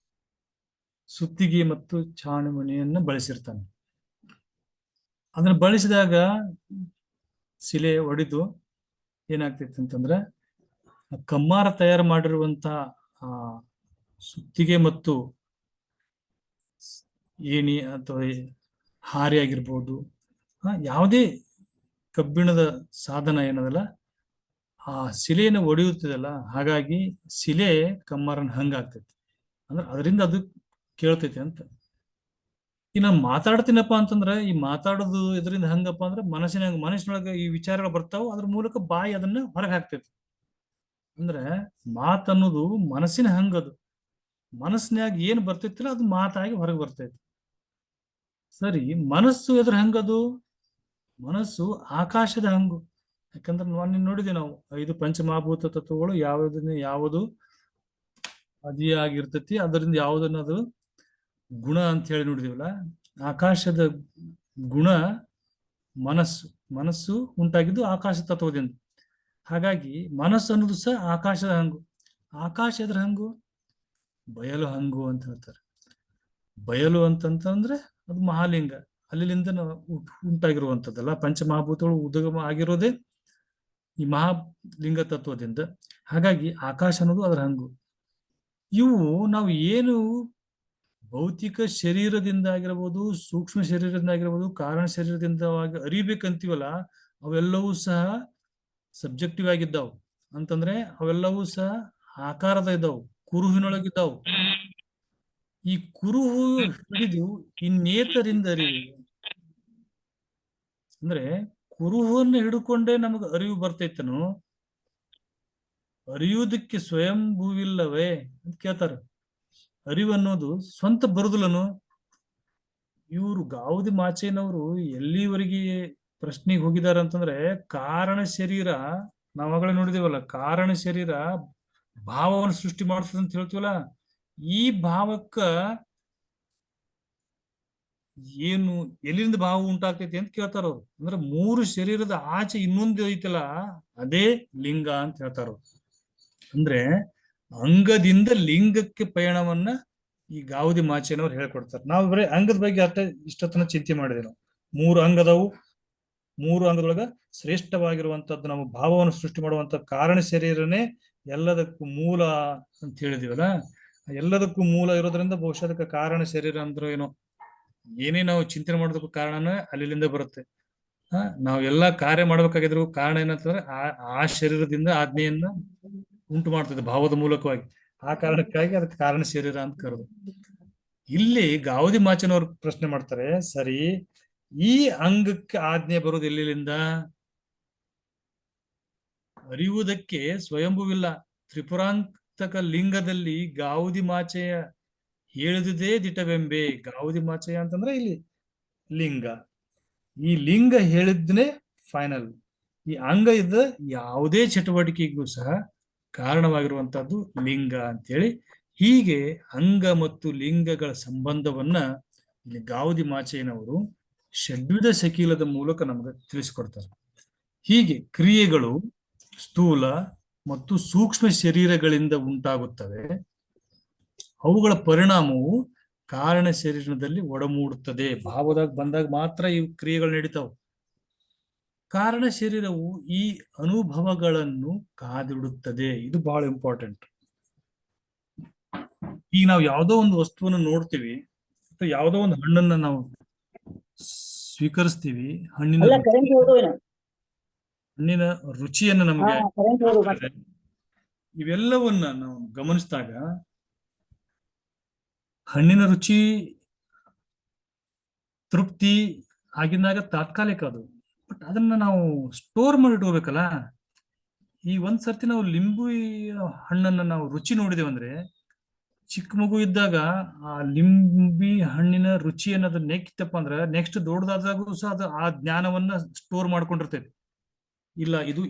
ಸುತ್ತಿಗೆ ಮತ್ತು ಚಾಣುಮಣಿಯನ್ನ ಬಳಸಿರ್ತಾನೆ. ಅದನ್ನ ಬಳಸಿದಾಗ ಶಿಲೆ ಒಡೆದು ಏನಾಗ್ತೈತಿ ಅಂತಂದ್ರ, ಕಮ್ಮಾರ ತಯಾರು ಮಾಡಿರುವಂತ ಆ ಸುತ್ತಿಗೆ ಮತ್ತು ಏಣಿ ಅಥವಾ ಹಾರಿ ಆಗಿರ್ಬೋದು, ಯಾವುದೇ ಕಬ್ಬಿಣದ ಸಾಧನ ಏನದಲ್ಲ ಆ ಶಿಲೆಯನ್ನು ಒಡೆಯುತ್ತದಲ್ಲ, ಹಾಗಾಗಿ ಶಿಲೆ ಕಮ್ಮಾರನ ಹಂಗಾಗ್ತೈತಿ. ಅಂದ್ರೆ ಅದರಿಂದ ಅದು ಕೇಳ್ತೈತಿ ಅಂತ. ಈ ನಾನು ಮಾತಾಡ್ತೀನಪ್ಪ ಅಂತಂದ್ರೆ, ಈ ಮಾತಾಡೋದು ಇದರಿಂದ ಹಂಗಪ್ಪ ಅಂದ್ರೆ ಮನಸ್ಸಿನೊಳಗೆ ಈ ವಿಚಾರಗಳು ಬರ್ತಾವ, ಅದ್ರ ಮೂಲಕ ಬಾಯಿ ಅದನ್ನ ಹೊರಗೆ ಹಾಕ್ತೈತಿ. ಅಂದ್ರೆ ಮಾತನ್ನೋದು ಮನಸ್ಸಿನ ಹಂಗದು, ಮನಸ್ಸಿನಾಗ ಏನ್ ಬರ್ತೈತಿಲ್ಲ ಅದು ಮಾತಾಗಿ ಹೊರಗೆ ಬರ್ತೈತಿ. ಸರಿ, ಮನಸ್ಸು ಎದ್ರ ಹಂಗದು? ಮನಸ್ಸು ಆಕಾಶದ ಹಂಗು. ಯಾಕಂದ್ರೆ ನಾನು ನೋಡಿದ್ವಿ ನಾವು 5 ಪಂಚಮಹಾಭೂತ ತತ್ವಗಳು ಯಾವುದು ಅದಿಯಾಗಿರ್ತೈತಿ, ಅದರಿಂದ ಯಾವುದನ್ನದು ಗುಣ ಅಂತ ಹೇಳಿ ನೋಡಿದಿವಲ್ಲ. ಆಕಾಶದ ಗುಣ ಮನಸ್ಸು ಉಂಟಾಗಿದ್ದು ಆಕಾಶ ತತ್ವದಿಂದ. ಹಾಗಾಗಿ ಮನಸ್ಸು ಅನ್ನೋದು ಸಹ ಆಕಾಶದ ಹಂಗು. ಆಕಾಶ ಎದ್ರ ಹಂಗು? ಬಯಲು ಹಂಗು ಅಂತ ಹೇಳ್ತಾರೆ. ಬಯಲು ಅಂತಂತಂದ್ರೆ ಅದು ಮಹಾಲಿಂಗ, ಅಲ್ಲಿಂದ ಉಂಟಾಗಿರುವಂಥದ್ದಲ್ಲ. ಪಂಚಮಹಾಭೂತಗಳು ಉದ್ಗಮ ಆಗಿರೋದೇ ಈ ಮಹಾಲಿಂಗ ತತ್ವದಿಂದ. ಹಾಗಾಗಿ ಆಕಾಶ ಅನ್ನೋದು ಅದರ ಹಂಗು. ಇವು ನಾವು ಏನು ಭೌತಿಕ ಶರೀರದಿಂದ ಆಗಿರ್ಬೋದು, ಸೂಕ್ಷ್ಮ ಶರೀರದಿಂದ ಆಗಿರ್ಬೋದು, ಕಾರಣ ಶರೀರದಿಂದ ಅರಿಬೇಕಂತೀವಲ್ಲ, ಅವೆಲ್ಲವೂ ಸಹ ಸಬ್ಜೆಕ್ಟಿವ್ ಆಗಿದ್ದಾವು. ಅಂತಂದ್ರೆ ಅವೆಲ್ಲವೂ ಸಹ ಆಕಾರದ ಇದ್ದಾವು, ಕುರುಹಿನೊಳಗಿದ್ದಾವು. ಈ ಕುರುಹು ಹಿಡಿದು ಇನ್ನೇತರಿಂದ ಅರಿವು ಅಂದ್ರೆ, ಕುರುಹನ್ನು ಹಿಡ್ಕೊಂಡೇ ನಮಗೆ ಅರಿವು ಬರ್ತೈತನು, ಅರಿಯುವುದಕ್ಕೆ ಸ್ವಯಂಭೂವಿಲ್ಲವೇ ಅಂತ ಕೇಳ್ತಾರ. ಅರಿವು ಅನ್ನೋದು ಸ್ವಂತ ಬರುದಿಲ್ಲನು. ಇವರು ಗಾವುದಿ ಮಾಚಯ್ಯನವರು ಎಲ್ಲಿವರೆಗೆ ಪ್ರಶ್ನೆಗೆ ಹೋಗಿದ್ದಾರೆ ಅಂತಂದ್ರೆ, ಕಾರಣ ಶರೀರ ನಾವಾಗಲೇ ನೋಡಿದೇವಲ್ಲ, ಕಾರಣ ಶರೀರ ಭಾವವನ್ನು ಸೃಷ್ಟಿ ಮಾಡ್ತದೆ ಅಂತ ಹೇಳ್ತೀವಲ್ಲ, ಈ ಭಾವಕ್ಕ ಏನು ಎಲ್ಲಿಂದ ಭಾವ ಉಂಟಾಗ್ತೈತಿ ಅಂತ ಕೇಳ್ತಾರ ಅವ್ರು. ಅಂದ್ರೆ 3 ಶರೀರದ ಆಚೆ ಇನ್ನೊಂದು ಐತಲ್ಲ, ಅದೇ ಲಿಂಗ ಅಂತ ಹೇಳ್ತಾರ. ಅಂದ್ರೆ ಅಂಗದಿಂದ ಲಿಂಗಕ್ಕೆ ಪಯಣವನ್ನ ಈ ಗಾವುದಿ ಮಾಚಯ್ಯನವ್ರು ಹೇಳ್ಕೊಡ್ತಾರೆ. ನಾವು ಬರೀ ಅಂಗದ ಬಗ್ಗೆ ಅಷ್ಟೇ ಇಷ್ಟೊತ್ತನ ಚಿಂತೆ ಮಾಡಿದೆ. ನಾವು 3 ಅಂಗದವು, 3 ಅಂಗದೊಳಗ ಶ್ರೇಷ್ಠವಾಗಿರುವಂತದ್ದು ನಮ್ಮ ಭಾವವನ್ನು ಸೃಷ್ಟಿ ಮಾಡುವಂತ ಕಾರಣ ಶರೀರನೇ ಎಲ್ಲದಕ್ಕೂ ಮೂಲ ಅಂತ ಹೇಳಿದಿವಲ್ಲ. ಎಲ್ಲದಕ್ಕೂ ಮೂಲ ಇರೋದ್ರಿಂದ ಬಹುಶಃ ಅದಕ್ಕೆ ಕಾರಣ ಶರೀರ ಅಂದ್ರೆ ಏನೋ, ಏನೇ ನಾವು ಚಿಂತನೆ ಮಾಡೋದಕ್ಕೂ ಕಾರಣನೇ ಅಲ್ಲಿಂದ ಬರುತ್ತೆ. ನಾವೆಲ್ಲಾ ಕಾರ್ಯ ಮಾಡ್ಬೇಕಾಗಿದ್ರು ಕಾರಣ ಏನಂತಂದ್ರೆ ಆ ಶರೀರದಿಂದ ಆಜ್ಞೆಯನ್ನ ಉಂಟು ಮಾಡ್ತದೆ ಭಾವದ ಮೂಲಕವಾಗಿ. ಆ ಕಾರಣಕ್ಕಾಗಿ ಅದಕ್ಕೆ ಕಾರಣ ಶರೀರ ಅಂತ ಕರೆದು. ಇಲ್ಲಿ ಗಾವುದಿ ಮಾಚಯ್ಯನವ್ರು ಪ್ರಶ್ನೆ ಮಾಡ್ತಾರೆ, ಸರಿ, ಈ ಅಂಗಕ್ಕೆ ಆಜ್ಞೆ ಬರೋದು ಎಲ್ಲಿಂದ? ಅರಿಯುವುದಕ್ಕೆ ಸ್ವಯಂಭುವಿಲ್ಲ, ತ್ರಿಪುರಾಂತಕ ಲಿಂಗದಲ್ಲಿ ಗಾವುದಿ ಮಾಚಯ್ಯ ಹೇಳಿದುದೇ ದಿಟವೆಂಬೆ. ಗಾವುದಿ ಮಾಚಯ್ಯ ಅಂತಂದ್ರೆ ಇಲ್ಲಿ ಲಿಂಗ. ಈ ಲಿಂಗ ಹೇಳಿದ್ನೇ ಫೈನಲ್. ಈ ಅಂಗ ಇದ್ದ ಯಾವುದೇ ಚಟುವಟಿಕೆಗೂ ಸಹ ಕಾರಣವಾಗಿರುವಂತಹದ್ದು ಲಿಂಗ ಅಂತೇಳಿ, ಹೀಗೆ ಅಂಗ ಮತ್ತು ಲಿಂಗಗಳ ಸಂಬಂಧವನ್ನ ಇಲ್ಲಿ ಗಾವುದಿ ಮಾಚಯ್ಯನವರು ಷಡ್ವಿಧ ಶಕೀಲದ ಮೂಲಕ ನಮಗೆ ತಿಳಿಸಿಕೊಡ್ತಾರೆ. ಹೀಗೆ ಕ್ರಿಯೆಗಳು ಸ್ಥೂಲ ಮತ್ತು ಸೂಕ್ಷ್ಮ ಶರೀರಗಳಿಂದ ಉಂಟಾಗುತ್ತವೆ. ಅವುಗಳ ಪರಿಣಾಮವು ಕಾರಣ ಶರೀರದಲ್ಲಿ ಒಡಮೂಡುತ್ತದೆ. ಭಾವದಾಗ ಬಂದಾಗ ಮಾತ್ರ ಈ ಕ್ರಿಯೆಗಳು ನಡೀತಾವ. ಕಾರಣ ಶರೀರವು ಈ ಅನುಭವಗಳನ್ನು ಕಾದಿಡುತ್ತದೆ. ಇದು ಬಹಳ ಇಂಪಾರ್ಟೆಂಟ್. ಈಗ ನಾವು ಯಾವುದೋ ಒಂದು ವಸ್ತುವನ್ನು ನೋಡ್ತೀವಿ ಅಥವಾ ಯಾವುದೋ ಒಂದು ಹಣ್ಣನ್ನ ನಾವು ಸ್ವೀಕರಿಸ್ತೀವಿ. ಹಣ್ಣಿನ ರುಚಿಯನ್ನು ನಮಗೆ ಇವೆಲ್ಲವನ್ನ ನಾವು ಗಮನಿಸಿದಾಗ ಹಣ್ಣಿನ ರುಚಿ ತೃಪ್ತಿ ಆಗಿದ್ದಾಗ ತಾತ್ಕಾಲಿಕ ಅದು. ಬಟ್ ಅದನ್ನ ನಾವು ಸ್ಟೋರ್ ಮಾಡಿ ಇಟ್ಕೋಬೇಕಲ್ಲ. ಈ ಒಂದ್ ಸರ್ತಿ ನಾವು ಲಿಂಬು ಹಣ್ಣನ್ನ ನಾವು ರುಚಿ ನೋಡಿದೇವೆ ಅಂದ್ರೆ, ಚಿಕ್ಕ ಮಗು ಇದ್ದಾಗ ಆ ಲಿಂಬಿ ಹಣ್ಣಿನ ರುಚಿ ಅನ್ನೋದು ನೆಕ್ತಪ್ಪ ಅಂದ್ರೆ ನೆಕ್ಸ್ಟ್ ದೊಡ್ಡದಾದಾಗೂ ಸಹ ಅದು ಆ ಜ್ಞಾನವನ್ನ ಸ್ಟೋರ್ ಮಾಡ್ಕೊಂಡಿರ್ತೈತಿ. ಇಲ್ಲ, ಇದು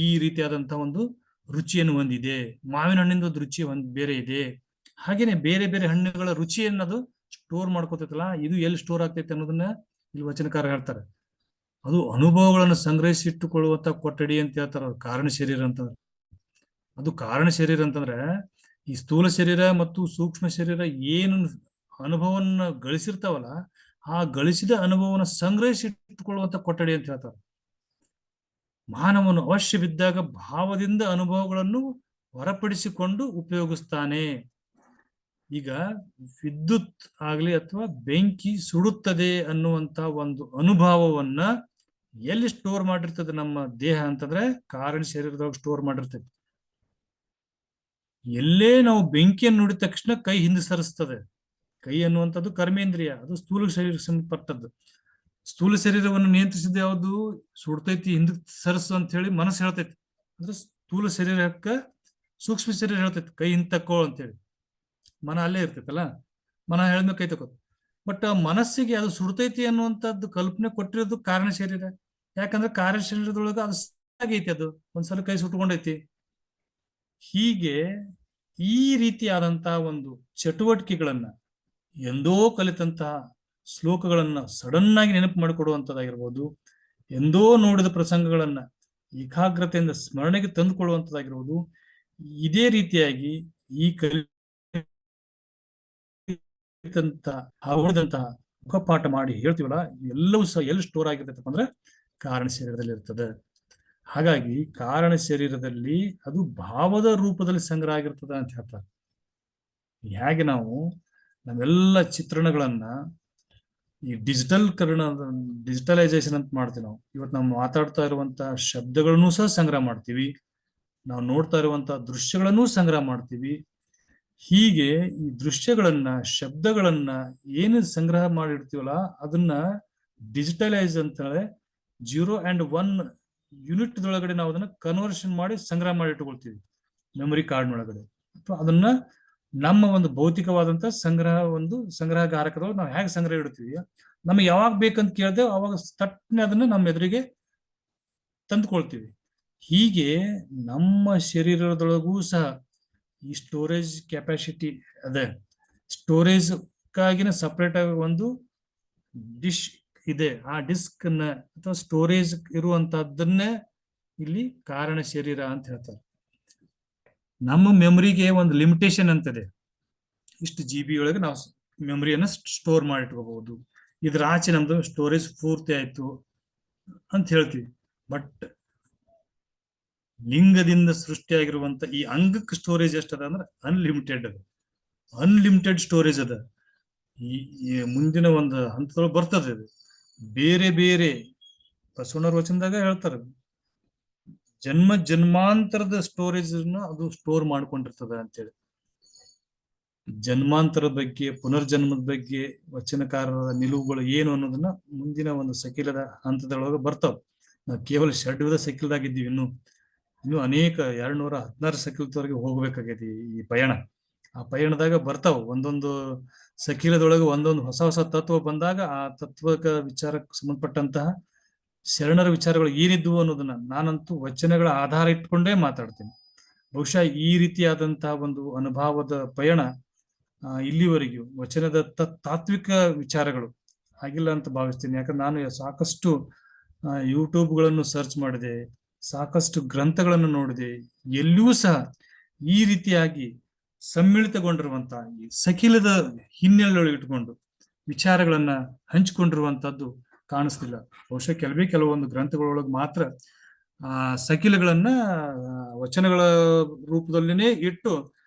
ಈ ರೀತಿಯಾದಂತಹ ಒಂದು ರುಚಿಯನ್ನು ಹೊಂದಿದೆ. ಮಾವಿನ ಹಣ್ಣಿಂದ ರುಚಿ ಒಂದ್ ಬೇರೆ ಇದೆ. ಹಾಗೇನೆ ಬೇರೆ ಬೇರೆ ಹಣ್ಣುಗಳ ರುಚಿ ಅನ್ನೋದು ಸ್ಟೋರ್ ಮಾಡ್ಕೋತೈತಲ್ಲ, ಇದು ಎಲ್ಲಿ ಸ್ಟೋರ್ ಆಗ್ತೈತೆ ಅನ್ನೋದನ್ನ ಇಲ್ಲಿ ವಚನಕಾರ ಹೇಳ್ತಾರೆ. ಅದು ಅನುಭವಗಳನ್ನು ಸಂಗ್ರಹಿಸಿಟ್ಟುಕೊಳ್ಳುವಂತ ಕೊಠಡಿ ಅಂತ ಹೇಳ್ತಾರ. ಕಾರಣ ಶರೀರ ಅಂತಂದ್ರೆ ಅದು ಕಾರಣ ಶರೀರ ಅಂತಂದ್ರೆ ಈ ಸ್ಥೂಲ ಶರೀರ ಮತ್ತು ಸೂಕ್ಷ್ಮ ಶರೀರ ಏನು ಅನುಭವವನ್ನ ಗಳಿಸಿರ್ತಾವಲ್ಲ, ಆ ಗಳಿಸಿದ ಅನುಭವವನ್ನು ಸಂಗ್ರಹಿಸಿಟ್ಟುಕೊಳ್ಳುವಂತ ಕೊಠಡಿ ಅಂತ ಹೇಳ್ತಾರೆ. ಮಾನವನು ಅವಶ್ಯವಿದ್ದಾಗ ಭಾವದಿಂದ ಅನುಭವಗಳನ್ನು ಹೊರಪಡಿಸಿಕೊಂಡು ಉಪಯೋಗಿಸ್ತಾನೆ. ಈಗ ವಿದ್ಯುತ್ ಆಗ್ಲಿ ಅಥವಾ ಬೆಂಕಿ ಸುಡುತ್ತದೆ ಅನ್ನುವಂತ ಒಂದು ಅನುಭವವನ್ನ ಎಲ್ಲಿ ಸ್ಟೋರ್ ಮಾಡಿರ್ತದೆ ನಮ್ಮ ದೇಹ ಅಂತಂದ್ರೆ ಕಾರಣ ಶರೀರದೊಳಗೆ ಸ್ಟೋರ್ ಮಾಡಿರ್ತದೆ. ಎಲ್ಲೇ ನಾವು ಬೆಂಕಿಯನ್ನು ನೋಡಿದ ತಕ್ಷಣ ಕೈ ಹಿಂದೆ ಸರಿಸ್ತದೆ. ಕೈ ಅನ್ನುವಂಥದ್ದು ಕರ್ಮೇಂದ್ರಿಯ, ಅದು ಸ್ಥೂಲ ಶರೀರಕ್ಕೆ ಸಂಬಂಧಪಟ್ಟದ್ದು. ಸ್ಥೂಲ ಶರೀರವನ್ನು ನಿಯಂತ್ರಿಸಿದ ಯಾವುದು? ಸುಡ್ತೈತಿ ಹಿಂದಕ್ಕೆ ಸರಸು ಅಂತ ಹೇಳಿ ಮನಸ್ಸು ಹೇಳ್ತೈತಿ. ಅಂದ್ರೆ ಸ್ಥೂಲ ಶರೀರಕ್ಕ ಸೂಕ್ಷ್ಮ ಶರೀರ ಹೇಳ್ತೈತಿ ಕೈ ಹಿಂದ್ ತಕ್ಕೋ ಅಂತೇಳಿ. ಮನ ಅಲ್ಲೇ ಇರ್ತೈತಲ್ಲ, ಮನ ಹೇಳಿದ್ಮೇಲೆ ಕೈ ತಕೋ. ಬಟ್ ಮನಸ್ಸಿಗೆ ಅದು ಸುಡ್ತೈತಿ ಅನ್ನುವಂಥದ್ದು ಕಲ್ಪನೆ ಕೊಟ್ಟಿರೋದು ಕಾರಣ ಶರೀರ. ಯಾಕಂದ್ರೆ ಕಾರಣ ಶರೀರದೊಳಗೆ ಅದು ಆಗೈತಿ, ಅದು ಒಂದ್ಸಲ ಕೈ ಸುಟ್ಕೊಂಡೈತಿ. ಹೀಗೆ ಈ ರೀತಿಯಾದಂತಹ ಒಂದು ಚಟುವಟಿಕೆಗಳನ್ನ ಎಂದೋ ಕಲಿತಂತಹ ಶ್ಲೋಕಗಳನ್ನ ಸಡನ್ ಆಗಿ ನೆನಪು ಮಾಡಿಕೊಡುವಂಥದ್ದಾಗಿರ್ಬೋದು, ಎಂದೋ ನೋಡಿದ ಪ್ರಸಂಗಗಳನ್ನ ಏಕಾಗ್ರತೆಯಿಂದ ಸ್ಮರಣೆಗೆ ತಂದುಕೊಳ್ಳುವಂಥದ್ದಾಗಿರ್ಬೋದು. ಇದೇ ರೀತಿಯಾಗಿ ಈ ಹೊಡೆದಂತಹ ಮುಖಪಾಠ ಮಾಡಿ ಹೇಳ್ತೀವಲ್ಲ, ಎಲ್ಲವೂ ಸಹ ಎಲ್ಲಿ ಸ್ಟೋರ್ ಆಗಿರ್ತೈತಪ್ಪ ಅಂದ್ರೆ ಕಾರಣ ಶರೀರದಲ್ಲಿ ಇರ್ತದೆ. ಹಾಗಾಗಿ ಕಾರಣ ಶರೀರದಲ್ಲಿ ಅದು ಭಾವದ ರೂಪದಲ್ಲಿ ಸಂಗ್ರಹ ಆಗಿರ್ತದ ಅಂತ ಹೇಳ್ತಾರೆ. ಹೇಗೆ ನಾವು ನಾವೆಲ್ಲ ಚಿತ್ರಣಗಳನ್ನ ಈ ಡಿಜಿಟಲೈಸೇಷನ್ ಅಂತ ಮಾಡ್ತೀವಿ. ನಾವು ಇವತ್ತು ನಾವು ಮಾತಾಡ್ತಾ ಇರುವಂತಹ ಶಬ್ದಗಳನ್ನು ಸಹ ಸಂಗ್ರಹ ಮಾಡ್ತೀವಿ, ನಾವು ನೋಡ್ತಾ ಇರುವಂತಹ ದೃಶ್ಯಗಳನ್ನೂ ಸಂಗ್ರಹ ಮಾಡ್ತೀವಿ. ಹೀಗೆ ಈ ದೃಶ್ಯಗಳನ್ನ ಶಬ್ದಗಳನ್ನ ಏನು ಸಂಗ್ರಹ ಮಾಡಿರ್ತೀವಲ್ಲ ಅದನ್ನ ಡಿಜಿಟಲೈಸ್ ಅಂತ ಹೇಳಿ 0 and 1 ಯೂನಿಟ್ ಒಳಗಡೆ ನಾವು ಅದನ್ನ ಕನ್ವರ್ಷನ್ ಮಾಡಿ ಸಂಗ್ರಹ ಮಾಡಿ ಇಟ್ಕೊಳ್ತೀವಿ ಮೆಮೊರಿ ಕಾರ್ಡ್ ಒಳಗಡೆ. ಅಥವಾ ಅದನ್ನ ನಮ್ಮ ಒಂದು ಭೌತಿಕವಾದಂತ ಸಂಗ್ರಹಗಾರಕದೊಳಗೆ ನಾವು ಹೇಗೆ ಸಂಗ್ರಹ ಇಡ್ತೀವಿ, ನಮಗೆ ಯಾವಾಗ ಬೇಕಂತ ಕೇಳ್ದೇವೆ ಅವಾಗ ತಟ್ಟನೆ ಅದನ್ನ ನಮ್ಮ ಎದುರಿಗೆ ತಂದುಕೊಳ್ತೀವಿ. ಹೀಗೆ ನಮ್ಮ ಶರೀರದೊಳಗೂ ಸಹ ಈ ಸ್ಟೋರೇಜ್ ಕೆಪಾಸಿಟಿ ಅದೇ. ಸ್ಟೋರೇಜ್ಗಾಗಿನ ಸಪ್ರೇಟ್ ಆಗಿ ಒಂದು ಡಿಶ್ ಇದೆ. ಆ ಡಿಸ್ಕ್ ನ ಅಥವಾ ಸ್ಟೋರೇಜ್ ಇರುವಂತಹದ್ದನ್ನೇ ಇಲ್ಲಿ ಕಾರಣ ಶರೀರ ಅಂತ ಹೇಳ್ತಾರೆ. ನಮ್ಮ ಮೆಮೊರಿಗೆ ಒಂದು ಲಿಮಿಟೇಷನ್ ಅಂತದೆ. ಇಷ್ಟು GB ಒಳಗೆ ನಾವು ಮೆಮೊರಿಯನ್ನ ಸ್ಟೋರ್ ಮಾಡಿಟ್ಕೋಬಹುದು. ಇದ್ರ ಆಚೆ ನಮ್ದು ಸ್ಟೋರೇಜ್ ಪೂರ್ತಿ ಆಯ್ತು ಅಂತ ಹೇಳ್ತೀವಿ. ಬಟ್ ಲಿಂಗದಿಂದ ಸೃಷ್ಟಿಯಾಗಿರುವಂತ ಈ ಅಂಗಕ್ಕೆ ಸ್ಟೋರೇಜ್ ಎಷ್ಟದ ಅಂದ್ರೆ ಅನ್ಲಿಮಿಟೆಡ್ ಅದ. ಅನ್ಲಿಮಿಟೆಡ್ ಸ್ಟೋರೇಜ್ ಅದ. ಈ ಮುಂದಿನ ಒಂದು ಹಂತದೊಳಗೆ ಬರ್ತದೆ. ಅದು ಬೇರೆ ಬೇರೆ ಬಸವಣ್ಣರ ವಚನದಾಗ ಹೇಳ್ತಾರೆ, ಜನ್ಮ ಜನ್ಮಾಂತರದ ಸ್ಟೋರೇಜ್ ಅದು ಸ್ಟೋರ್ ಮಾಡ್ಕೊಂಡಿರ್ತದ ಅಂತೇಳಿ. ಜನ್ಮಾಂತರದ ಬಗ್ಗೆ, ಪುನರ್ಜನ್ಮದ ಬಗ್ಗೆ ವಚನಕಾರರ ನಿಲುವುಗಳು ಏನು ಅನ್ನೋದನ್ನ ಮುಂದಿನ ಒಂದು ಸಕಿಲದ ಹಂತದೊಳಗೆ ಬರ್ತಾವ. ನಾವು ಕೇವಲ ಷಡ್ವಿಧ ಸಕಿಲದಾಗಿದ್ದೀವಿ. ಇನ್ನು ಅನೇಕ 216 ಸಕಿಲದವರೆಗೆ ಹೋಗ್ಬೇಕಾಗೈತಿ ಈ ಪಯಣ. ಆ ಪಯಣದಾಗ ಬರ್ತಾವ ಒಂದೊಂದು ಸಕಿಲದೊಳಗೆ ಒಂದೊಂದು ಹೊಸ ಹೊಸ ತತ್ವ ಬಂದಾಗ ಆ ತತ್ವಕ ವಿಚಾರಕ್ಕೆ ಸಂಬಂಧಪಟ್ಟಂತಹ ಶರಣರ ವಿಚಾರಗಳು ಏನಿದ್ವು ಅನ್ನೋದನ್ನ ನಾನಂತೂ ವಚನಗಳ ಆಧಾರ ಇಟ್ಕೊಂಡೇ ಮಾತಾಡ್ತೀನಿ. ಬಹುಶಃ ಈ ರೀತಿಯಾದಂತಹ ಒಂದು ಅನುಭವದ ಪಯಣ ಇಲ್ಲಿವರೆಗೂ ವಚನದ ತಾತ್ವಿಕ ವಿಚಾರಗಳು ಆಗಿಲ್ಲ ಅಂತ ಭಾವಿಸ್ತೀನಿ. ಯಾಕಂದ್ರೆ ನಾನು ಸಾಕಷ್ಟು ಯೂಟ್ಯೂಬ್ಗಳನ್ನು ಸರ್ಚ್ ಮಾಡಿದೆ, ಸಾಕಷ್ಟು ಗ್ರಂಥಗಳನ್ನು ನೋಡಿದೆ. ಎಲ್ಲಿಯೂ ಸಹ ಈ ರೀತಿಯಾಗಿ ಸಮ್ಮಿಳಿತಗೊಂಡಿರುವಂತಹ ಈ ಸಕಿಲದ ಹಿನ್ನೆಲೆಯೊಳಗೆ ಇಟ್ಕೊಂಡು ವಿಚಾರಗಳನ್ನ ಹಂಚಿಕೊಂಡಿರುವಂತಹದ್ದು ಕಾಣಿಸ್ಲಿಲ್ಲ. ಬಹುಶಃ ಕೆಲವೊಂದು ಗ್ರಂಥಗಳೊಳಗೆ ಮಾತ್ರ ಸಕಿಲಗಳನ್ನ ವಚನಗಳ ರೂಪದಲ್ಲಿನೇ ಇಟ್ಟು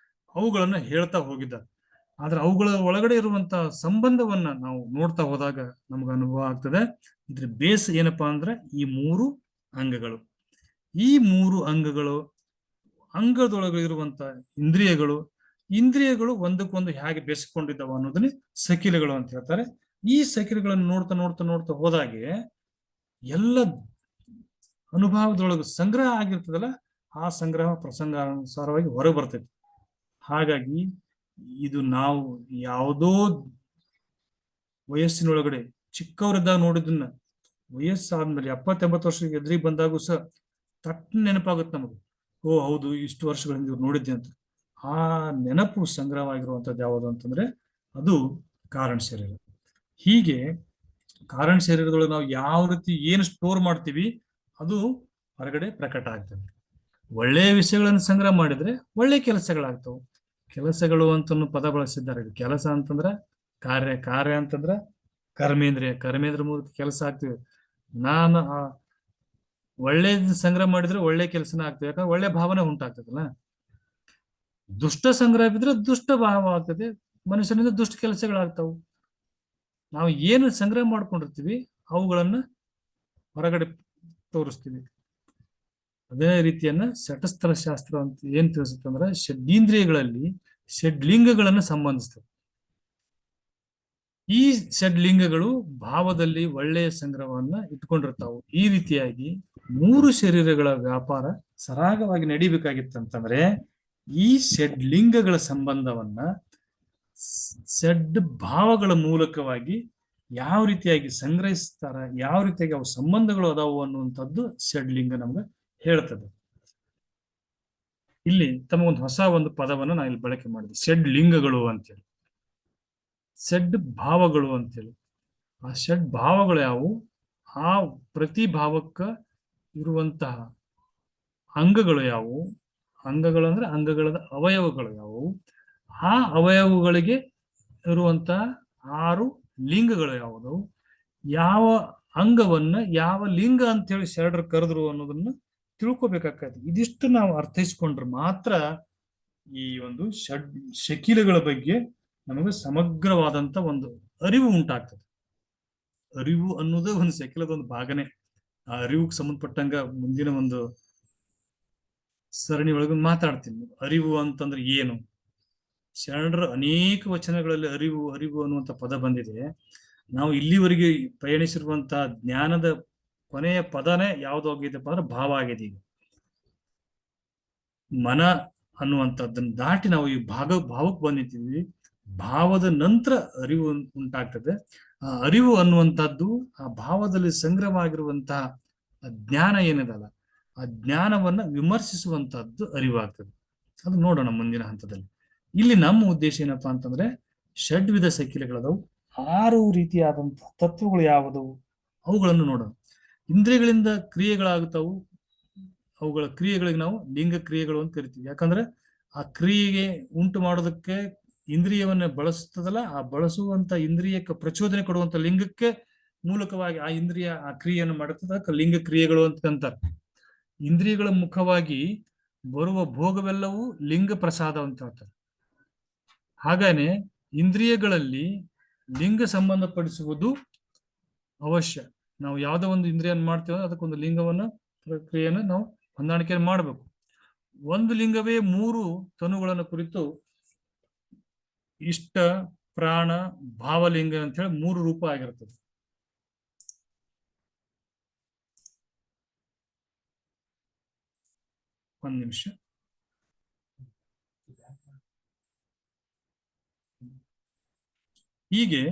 ಅವುಗಳನ್ನ ಹೇಳ್ತಾ ಹೋಗಿದ್ದಾರೆ. ಆದ್ರೆ ಅವುಗಳ ಒಳಗಡೆ ಇರುವಂತಹ ಸಂಬಂಧವನ್ನ ನಾವು ನೋಡ್ತಾ ಹೋದಾಗ ನಮ್ಗೆ ಅನುಭವ ಆಗ್ತದೆ. ಇದ್ರ ಬೇಸ್ ಏನಪ್ಪಾ ಅಂದ್ರೆ ಈ ಮೂರು ಅಂಗಗಳು. ಈ ಮೂರು ಅಂಗದೊಳಗೆ ಇರುವಂತ ಇಂದ್ರಿಯಗಳು ಒಂದಕ್ಕೊಂದು ಹೇಗೆ ಬೆಸ್ಕೊಂಡಿದ್ದಾವ ಅನ್ನೋದನ್ನೇ ಸಕಿಲಗಳು ಅಂತ ಹೇಳ್ತಾರೆ. ಈ ಸಕಿಲಗಳನ್ನು ನೋಡ್ತಾ ನೋಡ್ತಾ ನೋಡ್ತಾ ಹೋದಾಗೆ ಎಲ್ಲ ಅನುಭವದೊಳಗೆ ಸಂಗ್ರಹ ಆಗಿರ್ತದಲ್ಲ, ಆ ಸಂಗ್ರಹ ಪ್ರಸಂಗಾನುಸಾರವಾಗಿ ಹೊರಗೆ ಬರ್ತೈತಿ. ಹಾಗಾಗಿ ಇದು ನಾವು ಯಾವುದೋ ವಯಸ್ಸಿನೊಳಗಡೆ ಚಿಕ್ಕವರಿದ್ದಾಗ ನೋಡಿದ್ದನ್ನ ವಯಸ್ಸಾದ್ಮೇಲೆ 70-80 ವರ್ಷಕ್ಕೆ ಎದುರಿಗೆ ಬಂದಾಗೂ ಸಹ ತಟ್ಟ ನೆನಪಾಗುತ್ತೆ ನಮಗೆ. ಓ ಹೌದು, ಇಷ್ಟು ವರ್ಷಗಳ ಹಿಂದೆ ನೋಡಿದ್ದೆ ಅಂತ. ಆ ನೆನಪು ಸಂಗ್ರಹವಾಗಿರುವಂತದ್ದು ಯಾವುದು ಅಂತಂದ್ರೆ ಅದು ಕಾರಣ ಶರೀರ. ಹೀಗೆ ಕಾರಣ ಶರೀರದೊಳಗೆ ನಾವು ಯಾವ ರೀತಿ ಏನು ಸ್ಟೋರ್ ಮಾಡ್ತೀವಿ ಅದು ಹೊರಗಡೆ ಪ್ರಕಟ ಆಗ್ತದೆ. ಒಳ್ಳೆಯ ವಿಷಯಗಳನ್ನು ಸಂಗ್ರಹ ಮಾಡಿದ್ರೆ ಒಳ್ಳೆ ಕೆಲಸಗಳಾಗ್ತವೆ. ಕೆಲಸಗಳು ಅಂತ ಪದ ಬಳಸಿದ್ದಾರೆ. ಕೆಲಸ ಅಂತಂದ್ರ ಕಾರ್ಯ ಅಂತಂದ್ರ ಕರ್ಮೇಂದ್ರಿಯ ಮೂಲಕ ಕೆಲಸ ಆಗ್ತಿವೆ. ನಾನು ಒಳ್ಳೇದ್ ಸಂಗ್ರಹ ಮಾಡಿದ್ರೆ ಒಳ್ಳೆ ಕೆಲಸನ ಆಗ್ತದೆ, ಯಾಕಂದ್ರೆ ಒಳ್ಳೆ ಭಾವನೆ ಉಂಟಾಗ್ತದಲ್ಲ. ದುಷ್ಟ ಸಂಗ್ರಹ ಇದ್ರೆ ದುಷ್ಟ ಭಾವ ಆಗ್ತದೆ, ಮನುಷ್ಯನಿಂದ ದುಷ್ಟ ಕೆಲಸಗಳಾಗ್ತಾವು. ನಾವು ಏನು ಸಂಗ್ರಹ ಮಾಡ್ಕೊಂಡಿರ್ತೀವಿ ಅವುಗಳನ್ನ ಹೊರಗಡೆ ತೋರಿಸ್ತೀವಿ. ಅದೇ ರೀತಿಯನ್ನ ಶಟಸ್ಥಲ ಶಾಸ್ತ್ರ ಅಂತ ಏನ್ ತಿಳಿಸುತ್ತೆ ಅಂದ್ರೆ ಷಡ್ಇಂದ್ರಿಯಗಳಲ್ಲಿ ಷಡ್ಲಿಂಗಗಳನ್ನು ಸಂಬಂಧಿಸ್ತವೆ. ಈ ಷಡ್ಲಿಂಗಗಳು ಭಾವದಲ್ಲಿ ಒಳ್ಳೆಯ ಸಂಗ್ರಹವನ್ನ ಇಟ್ಕೊಂಡಿರ್ತಾವು. ಈ ರೀತಿಯಾಗಿ ಮೂರು ಶರೀರಗಳ ವ್ಯಾಪಾರ ಸರಾಗವಾಗಿ ನಡಿಬೇಕಾಗಿತ್ತಂತಂದ್ರೆ ಈ ಷಡ್ಲಿಂಗಗಳ ಸಂಬಂಧವನ್ನ ಷಡ್ ಭಾವಗಳ ಮೂಲಕವಾಗಿ ಯಾವ ರೀತಿಯಾಗಿ ಸಂಗ್ರಹಿಸ್ತಾರ, ಯಾವ ರೀತಿಯಾಗಿ ಅವು ಸಂಬಂಧಗಳು ಅದಾವು ಅನ್ನುವಂಥದ್ದು ಷಡ್ಲಿಂಗ ನಮ್ಗೆ ಹೇಳ್ತದೆ. ಇಲ್ಲಿ ತಮಗೊಂದು ಹೊಸ ಒಂದು ಪದವನ್ನು ನಾನು ಇಲ್ಲಿ ಬಳಕೆ ಮಾಡಿದೆ, ಷಡ್ಲಿಂಗಗಳು ಅಂತೇಳಿ, ಷಡ್ ಭಾವಗಳು ಅಂತೇಳಿ. ಆ ಷಡ್ ಭಾವಗಳು ಯಾವುವು? ಆ ಪ್ರತಿ ಭಾವಕ್ಕ ಇರುವಂತಹ ಅಂಗಗಳು ಯಾವುವು? ಅಂಗಗಳು ಅಂದ್ರೆ ಅಂಗಗಳ ಅವಯವಗಳು ಯಾವುವು? ಆ ಅವಯವಗಳಿಗೆ ಇರುವಂತಹ 6 ಲಿಂಗಗಳು ಯಾವುದವು? ಯಾವ ಅಂಗವನ್ನ ಯಾವ ಲಿಂಗ ಅಂತೇಳಿ ಶರಣರು ಕರೆದ್ರು ಅನ್ನೋದನ್ನ ತಿಳ್ಕೊಬೇಕಾಗ್ತದೆ. ಇದಿಷ್ಟು ನಾವು ಅರ್ಥೈಸ್ಕೊಂಡ್ರೆ ಮಾತ್ರ ಈ ಒಂದು ಶಕೀಲಗಳ ಬಗ್ಗೆ ನಮಗೆ ಸಮಗ್ರವಾದಂತ ಒಂದು ಅರಿವು ಉಂಟಾಗ್ತದೆ. ಅರಿವು ಅನ್ನೋದೇ ಒಂದು ಶಕೀಲದ ಒಂದು ಭಾಗನೇ. ಆ ಅರಿವಿಗೆ ಸಂಬಂಧಪಟ್ಟಂಗ ಮುಂದಿನ ಒಂದು ಸರಣಿ ಒಳಗೆ ಮಾತಾಡ್ತೀನಿ. ಅರಿವು ಅಂತಂದ್ರೆ ಏನು? ಶರಣರ ಅನೇಕ ವಚನಗಳಲ್ಲಿ ಅರಿವು ಅನ್ನುವಂಥ ಪದ ಬಂದಿದೆ. ನಾವು ಇಲ್ಲಿವರೆಗೆ ಪ್ರಯಾಣಿಸಿರುವಂತಹ ಜ್ಞಾನದ ಕೊನೆಯ ಪದನೇ ಯಾವ್ದಾಗಿದೆಪ್ಪ ಅಂದ್ರೆ ಭಾವ ಆಗಿದೆ. ಈಗ ಮನ ಅನ್ನುವಂಥದ್ದನ್ನು ದಾಟಿ ನಾವು ಈ ಭಾವಕ್ಕೆ ಬಂದಿದ್ದೀವಿ. ಭಾವದ ನಂತರ ಅರಿವು ಉಂಟಾಗ್ತದೆ. ಆ ಅರಿವು ಅನ್ನುವಂಥದ್ದು ಆ ಭಾವದಲ್ಲಿ ಸಂಗ್ರಹವಾಗಿರುವಂತಹ ಜ್ಞಾನ ಏನಿದಲ್ಲ, ಆ ಜ್ಞಾನವನ್ನ ವಿಮರ್ಶಿಸುವಂತಹದ್ದು ಅರಿವಾಗ್ತದೆ. ಅದು ನೋಡೋಣ ಮುಂದಿನ ಹಂತದಲ್ಲಿ. ಇಲ್ಲಿ ನಮ್ಮ ಉದ್ದೇಶ ಏನಪ್ಪಾ ಅಂತಂದ್ರೆ ಷಡ್ವಿಧ ಸಕಿಲಗಳದವು, 6 ರೀತಿಯಾದಂತಹ ತತ್ವಗಳು ಯಾವುದವು ಅವುಗಳನ್ನು ನೋಡೋಣ. ಇಂದ್ರಿಯಗಳಿಂದ ಕ್ರಿಯೆಗಳಾಗುತ್ತವು. ಅವುಗಳ ಕ್ರಿಯೆಗಳಿಗೆ ನಾವು ಲಿಂಗ ಕ್ರಿಯೆಗಳು ಅಂತ ಕರಿತೀವಿ. ಯಾಕಂದ್ರೆ ಆ ಕ್ರಿಯೆಗೆ ಉಂಟು ಮಾಡೋದಕ್ಕೆ ಇಂದ್ರಿಯವನ್ನ ಬಳಸ್ತದಲ್ಲ, ಆ ಬಳಸುವಂತ ಇಂದ್ರಿಯಕ್ಕೆ ಪ್ರಚೋದನೆ ಕೊಡುವಂತ ಲಿಂಗಕ್ಕೆ ಮೂಲಕವಾಗಿ ಆ ಇಂದ್ರಿಯ ಆ ಕ್ರಿಯೆಯನ್ನು ಮಾಡುತ್ತದೆ. ಲಿಂಗ ಕ್ರಿಯೆಗಳು ಅಂತ ಅಂತಾರೆ. ಇಂದ್ರಿಯಗಳ ಮುಖವಾಗಿ ಬರುವ ಭೋಗವೆಲ್ಲವೂ ಲಿಂಗ ಪ್ರಸಾದ ಅಂತ ಹೇಳ್ತಾರೆ. ಹಾಗಾನೆ ಇಂದ್ರಿಯಗಳಲ್ಲಿ ಲಿಂಗ ಸಂಬಂಧಪಡಿಸುವುದು ಅವಶ್ಯ. ನಾವು ಯಾವುದೋ ಒಂದು ಇಂದ್ರಿಯನ್ನು ಮಾಡ್ತೀವೋ ಅದಕ್ಕೊಂದು ಲಿಂಗವನ್ನು ಪ್ರಕ್ರಿಯೆಯನ್ನು ನಾವು ಹೊಂದಾಣಿಕೆಯನ್ನು ಮಾಡಬೇಕು. ಒಂದು ಲಿಂಗವೇ 3 ತನುಗಳನ್ನು ಕುರಿತು ಇಷ್ಟ, ಪ್ರಾಣ, ಭಾವಲಿಂಗ ಅಂತ ಹೇಳಿ 3 ರೂಪ ಆಗಿರ್ತದೆ. ಒಂದು ನಿಮಿಷ. ಹೀಗೆ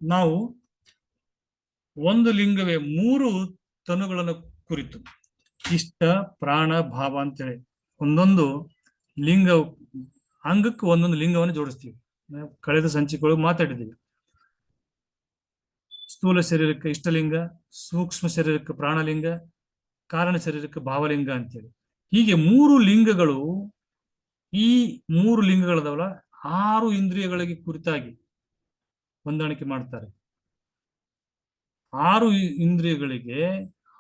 ನಾವು ಒಂದು ಲಿಂಗವೇ 3 ತನುಗಳನ್ನು ಕುರಿತು ಇಷ್ಟ, ಪ್ರಾಣ, ಭಾವ ಅಂತೇಳಿ ಒಂದೊಂದು ಲಿಂಗ ಅಂಗಕ್ಕೆ ಒಂದೊಂದು ಲಿಂಗವನ್ನು ಜೋಡಿಸ್ತೀವಿ. ಕಳೆದ ಸಂಚಿಕೆಗಳು ಮಾತಾಡಿದ್ದೀವಿ. ಸ್ಥೂಲ ಶರೀರಕ್ಕೆ ಇಷ್ಟಲಿಂಗ, ಸೂಕ್ಷ್ಮ ಶರೀರಕ್ಕೆ ಪ್ರಾಣಲಿಂಗ, ಕಾರಣ ಶರೀರಕ್ಕೆ ಭಾವಲಿಂಗ ಅಂತೇಳಿ. ಹೀಗೆ 3 ಲಿಂಗಗಳು, ಈ 3 ಲಿಂಗಗಳದವಲ್ಲ 6 ಇಂದ್ರಿಯಗಳಿಗೆ ಕುರಿತಾಗಿ ಹೊಂದಾಣಿಕೆ ಮಾಡ್ತಾರೆ. ಇಂದ್ರಿಯಗಳಿಗೆ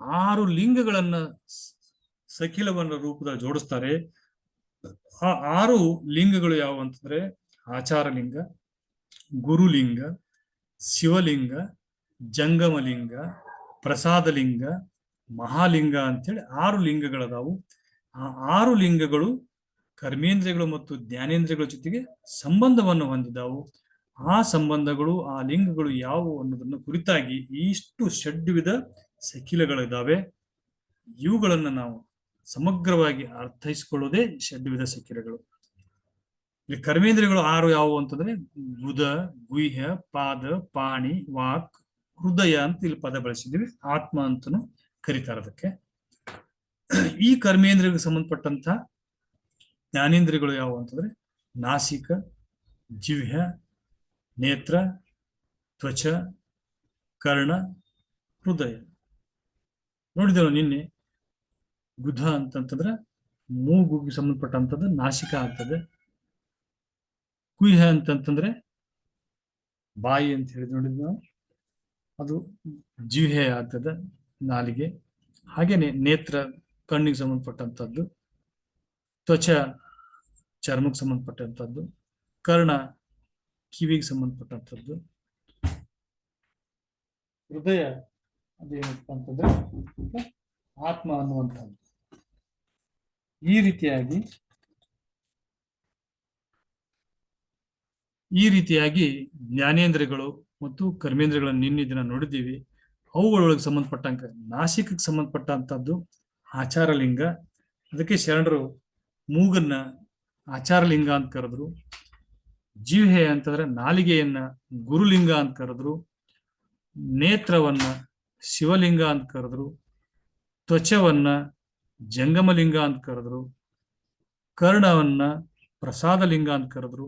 6 ಲಿಂಗಗಳನ್ನ ಸಖಿಲವನ್ನ ರೂಪದಲ್ಲಿ ಜೋಡಿಸ್ತಾರೆ. ಆ 6 ಲಿಂಗಗಳು ಯಾವುವು ಅಂತಂದ್ರೆ ಆಚಾರಲಿಂಗ, ಗುರುಲಿಂಗ, ಶಿವಲಿಂಗ, ಜಂಗಮಲಿಂಗ, ಪ್ರಸಾದಲಿಂಗ, ಮಹಾಲಿಂಗ ಅಂತೇಳಿ 6 ಲಿಂಗಗಳದಾವು. ಆ 6 ಲಿಂಗಗಳು ಕರ್ಮೇಂದ್ರಿಯಗಳು ಮತ್ತು ಜ್ಞಾನೇಂದ್ರಿಯಗಳ ಜೊತೆಗೆ ಸಂಬಂಧವನ್ನು ಹೊಂದಿದ್ದಾವು. ಆ ಸಂಬಂಧಗಳು, ಆ ಲಿಂಗಗಳು ಯಾವುವು ಅನ್ನೋದನ್ನು ಕುರಿತಾಗಿ ಇಷ್ಟು ಷಡ್ವಿಧ ಸಖಿಲಗಳಿದ್ದಾವೆ. ಇವುಗಳನ್ನು ನಾವು ಸಮಗ್ರವಾಗಿ ಅರ್ಥೈಸಿಕೊಳ್ಳುವುದೇ ಷಡ್ವಿಧ ಸಖಿಲಗಳು. ಈ ಕರ್ಮೇಂದ್ರಿಯಗಳು 6 ಯಾವುವು ಅಂತಂದ್ರೆ ಗುದ, ಗುಹ್ಯ, ಪಾದ, ಪಾಣಿ, ವಾಕ್, ಹೃದಯ ಅಂತ ಇಲ್ಲಿ ಪದ ಬಳಸಿದ್ದೀವಿ. ಆತ್ಮ ಅಂತನೂ ಕರೀತಾರೆ ಅದಕ್ಕೆ. ಈ ಕರ್ಮೇಂದ್ರಿಯಗಳಿಗೆ ಸಂಬಂಧಪಟ್ಟಂತ ಜ್ಞಾನೇಂದ್ರಿಯಗಳು ಯಾವುವು ಅಂತಂದ್ರೆ ನಾಸಿಕ, ಜಿಹ್ವ, ನೇತ್ರ, ತ್ವಚ, ಕರ್ಣ, ಹೃದಯ. ನೋಡಿದೆವು ನಿನ್ನೆ. ಗುಧ ಅಂತಂತಂದ್ರೆ ಮೂಗುಗೆ ಸಂಬಂಧಪಟ್ಟಂತದ್ದು ನಾಸಿಕ ಆಗ್ತದೆ. ಕುಯ್ಹ ಅಂತಂತಂದ್ರೆ ಬಾಯಿ ಅಂತ ಹೇಳಿದ್ ನೋಡಿದ್ ನಾವು, ಅದು ಜಿಹ್ವೆ ಆಗ್ತದೆ, ನಾಲಿಗೆ. ಹಾಗೇನೆ ನೇತ್ರ ಕಣ್ಣಿಗೆ ಸಂಬಂಧಪಟ್ಟಂತದ್ದು, ತ್ವಚ ಚರ್ಮಕ್ಕೆ ಸಂಬಂಧಪಟ್ಟಂತದ್ದು, ಕರ್ಣ ಕಿವಿಗೆ ಸಂಬಂಧಪಟ್ಟಂತದ್ದು, ಹೃದಯ ಅದೇನಪ್ಪ ಅಂತಂದ್ರೆ ಆತ್ಮ ಅನ್ನುವಂಥದ್ದು. ಈ ರೀತಿಯಾಗಿ ಜ್ಞಾನೇಂದ್ರಿಯಗಳು ಮತ್ತು ಕರ್ಮೇಂದ್ರಿಯಗಳನ್ನು ನಿನ್ನೆ ದಿನ ನೋಡಿದ್ದೀವಿ. ಅವುಗಳೊಳಗೆ ಸಂಬಂಧಪಟ್ಟಂಗೆ ನಾಸಿಕಕ್ಕೆ ಸಂಬಂಧಪಟ್ಟಂತದ್ದು ಆಚಾರಲಿಂಗ. ಅದಕ್ಕೆ ಶರಣರು ಮೂಗನ್ನ ಆಚಾರಲಿಂಗ ಅಂತ ಕರೆದ್ರು. ಜಿಹ್ವೆ ಅಂತಂದ್ರೆ ನಾಲಿಗೆಯನ್ನ ಗುರುಲಿಂಗ ಅಂತ ಕರೆದ್ರು. ನೇತ್ರವನ್ನ ಶಿವಲಿಂಗ ಅಂತ ಕರೆದ್ರು. ತ್ವಚವನ್ನ ಜಂಗಮಲಿಂಗ ಅಂತ ಕರೆದ್ರು. ಕರ್ಣವನ್ನ ಪ್ರಸಾದಲಿಂಗ ಅಂತ ಕರೆದ್ರು.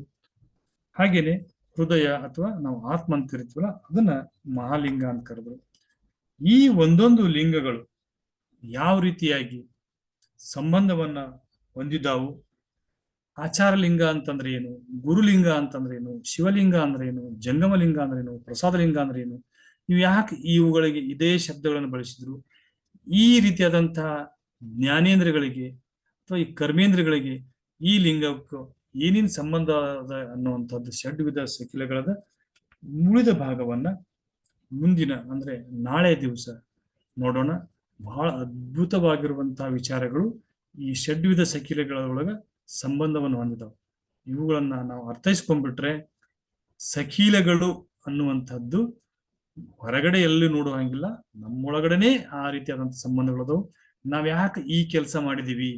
ಹಾಗೇನೆ ಹೃದಯ ಅಥವಾ ನಾವು ಆತ್ಮ ಅಂತ ಕರಿತೀವಲ್ಲ ಅದನ್ನ ಮಹಾಲಿಂಗ ಅಂತ ಕರೆದ್ರು. ಈ ಒಂದೊಂದು ಲಿಂಗಗಳು ಯಾವ ರೀತಿಯಾಗಿ ಸಂಬಂಧವನ್ನ ಹೊಂದಿದ್ದಾವು, ಆಚಾರಲಿಂಗ ಅಂತಂದ್ರೆ ಏನು, ಗುರುಲಿಂಗ ಅಂತಂದ್ರೆ ಏನು, ಶಿವಲಿಂಗ ಅಂದ್ರೆ ಏನು, ಜಂಗಮಲಿಂಗ ಅಂದ್ರೆ ಏನು, ಪ್ರಸಾದಲಿಂಗ ಅಂದ್ರೆ ಏನು, ಇವು ಯಾಕೆ ಇವುಗಳಿಗೆ ಇದೇ ಶಬ್ದಗಳನ್ನು ಬಳಸಿದ್ರು, ಈ ರೀತಿಯಾದಂತಹ ಜ್ಞಾನೇಂದ್ರಗಳಿಗೆ ಅಥವಾ ಈ ಕರ್ಮೇಂದ್ರಗಳಿಗೆ ಈ ಲಿಂಗಕ್ಕೂ ಏನೇನು ಸಂಬಂಧ ಅದ ಅನ್ನುವಂಥದ್ದು ಷಡ್ವಿಧ ಸಖಿಲಗಳದ ಉಳಿದ ಭಾಗವನ್ನ ಮುಂದಿನ ಅಂದ್ರೆ ನಾಳೆ ದಿವಸ ನೋಡೋಣ. ಬಹಳ ಅದ್ಭುತವಾಗಿರುವಂತಹ ವಿಚಾರಗಳು ಈ ಷಡ್ವಿಧ ಸಖಿಲಗಳೊಳಗ ಸಂಬಂಧವನ್ನು ಹೊಂದಿದಾವೆ. ಇವುಗಳನ್ನ ನಾವು ಅರ್ಥೈಸ್ಕೊಂಡ್ಬಿಟ್ರೆ ಸಖಿಲಗಳು ಅನ್ನುವಂಥದ್ದು ಹೊರಗಡೆ ಎಲ್ಲಿ ನೋಡುವ ಹಂಗಿಲ್ಲ, ನಮ್ಮೊಳಗಡೆನೆ ಆ ರೀತಿಯಾದಂಥ ಸಂಬಂಧಗಳದವು. ನಾವ್ ಯಾಕೆ ಈ ಕೆಲಸ ಮಾಡಿದೀವಿ,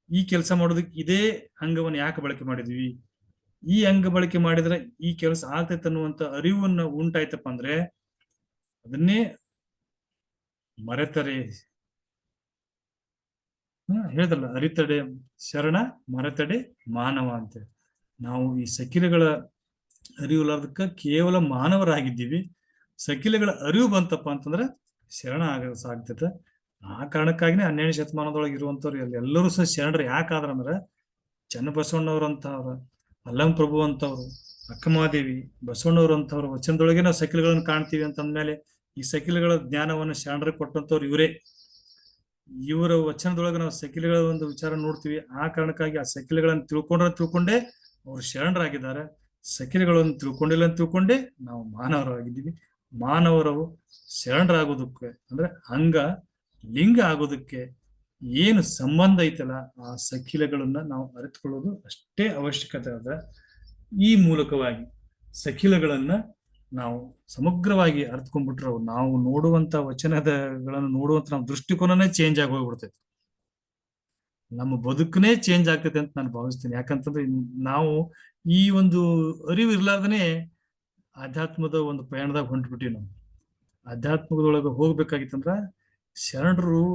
ಈ ಕೆಲಸ ಮಾಡೋದಕ್ಕೆ ಇದೇ ಅಂಗವನ್ನು ಯಾಕೆ ಬಳಕೆ ಮಾಡಿದೀವಿ, ಈ ಅಂಗ ಬಳಕೆ ಮಾಡಿದ್ರೆ ಈ ಕೆಲಸ ಆಗ್ತೈತೆ ಅನ್ನುವಂಥ ಅರಿವನ್ನ ಉಂಟಾಯ್ತಪ್ಪ ಅಂದ್ರೆ ಅದನ್ನೇ ಮರೆತರೆ ಹೇಳಿದ್ರಲ್ಲ, ಅರಿತಡೆ ಶರಣ ಮರೆತಡೆ ಮಾನವ ಅಂತ. ನಾವು ಈ ಸಖಿಲಗಳ ಅರಿವುಲಾರ್ದಕ್ಕ ಕೇವಲ ಮಾನವರಾಗಿದ್ದೀವಿ. ಸಖಿಲಗಳ ಅರಿವು ಬಂತಪ್ಪ ಅಂತಂದ್ರೆ ಶರಣ ಸಾಗ್ತೈತೆ. ಆ ಕಾರಣಕ್ಕಾಗಿನೇ 12ನೇ ಶತಮಾನದೊಳಗೆ ಇರುವಂತವ್ರು ಎಲ್ಲರೂ ಸಹ ಶರಣರು. ಯಾಕಾದ್ರಂದ್ರ ಚನ್ನಬಸವಣ್ಣವ್ರಂತವ್ರ, ಅಲ್ಲಂ ಪ್ರಭು ಅಂತವ್ರು, ಅಕ್ಕಮಹಾದೇವಿ, ಬಸವಣ್ಣವ್ರು ಅಂತವ್ರ ವಚನದೊಳಗೆ ನಾವು ಸಖಿಲಗಳನ್ನು ಕಾಣ್ತೀವಿ ಅಂತಂದ್ಮೇಲೆ ಈ ಸಖಿಲಗಳ ಜ್ಞಾನವನ್ನು ಶರಣರಿಗೆ ಕೊಟ್ಟಂತವ್ರು ಇವರೇ. ಇವರ ವಚನದೊಳಗೆ ನಾವು ಸಖಿಲಗಳ ಒಂದು ವಿಚಾರ ನೋಡ್ತೀವಿ. ಆ ಕಾರಣಕ್ಕಾಗಿ ಆ ಸಖಿಲಗಳನ್ನು ತಿಳ್ಕೊಂಡೇ ಅವರು ಶರಣರಾಗಿದ್ದಾರೆ. ಸಖಿಲಗಳನ್ನು ತಿಳ್ಕೊಂಡಿಲ್ಲ ಅಂತ ತಿಳ್ಕೊಂಡೇ ನಾವು ಮಾನವರಾಗಿದ್ದೀವಿ. ಮಾನವರವು ಶರಣರಾಗೋದಕ್ಕೆ ಅಂದ್ರೆ ಅಂಗ ಲಿಂಗ ಆಗೋದಕ್ಕೆ ಏನು ಸಂಬಂಧ ಐತಲ್ಲ ಆ ಸಖಿಲಗಳನ್ನ ನಾವು ಅರಿತುಕೊಳ್ಳೋದು ಅಷ್ಟೇ ಅವಶ್ಯಕತೆ ಅದ. ಈ ಮೂಲಕವಾಗಿ ಸಖಿಲಗಳನ್ನ ನಾವು ಸಮಗ್ರವಾಗಿ ಅರ್ಥಕೊಂಡ್ಬಿಟ್ರೆ ನಾವು ನೋಡುವಂತ ವಚನಗಳನ್ನು ನೋಡುವಂತ ನಮ್ಮ ದೃಷ್ಟಿಕೋನನೇ ಚೇಂಜ್ ಆಗಿ ಹೋಗ್ಬಿಡ್ತೈತಿ. ನಮ್ಮ ಬದುಕನೇ ಚೇಂಜ್ ಆಗ್ತೈತೆ ಅಂತ ನಾನು ಭಾವಿಸ್ತೀನಿ. ಯಾಕಂತಂದ್ರೆ ನಾವು ಈ ಒಂದು ಅರಿವು ಇರ್ಲಾರ್ದನೆ ಆಧ್ಯಾತ್ಮದ ಒಂದು ಪ್ರಯಾಣದಾಗ ಹೊಂಟ್ಬಿಟ್ಟಿವಿ. ನಾವು ಆಧ್ಯಾತ್ಮದೊಳಗೆ ಹೋಗ್ಬೇಕಾಗಿತ್ತಂದ್ರ ಶರಣರು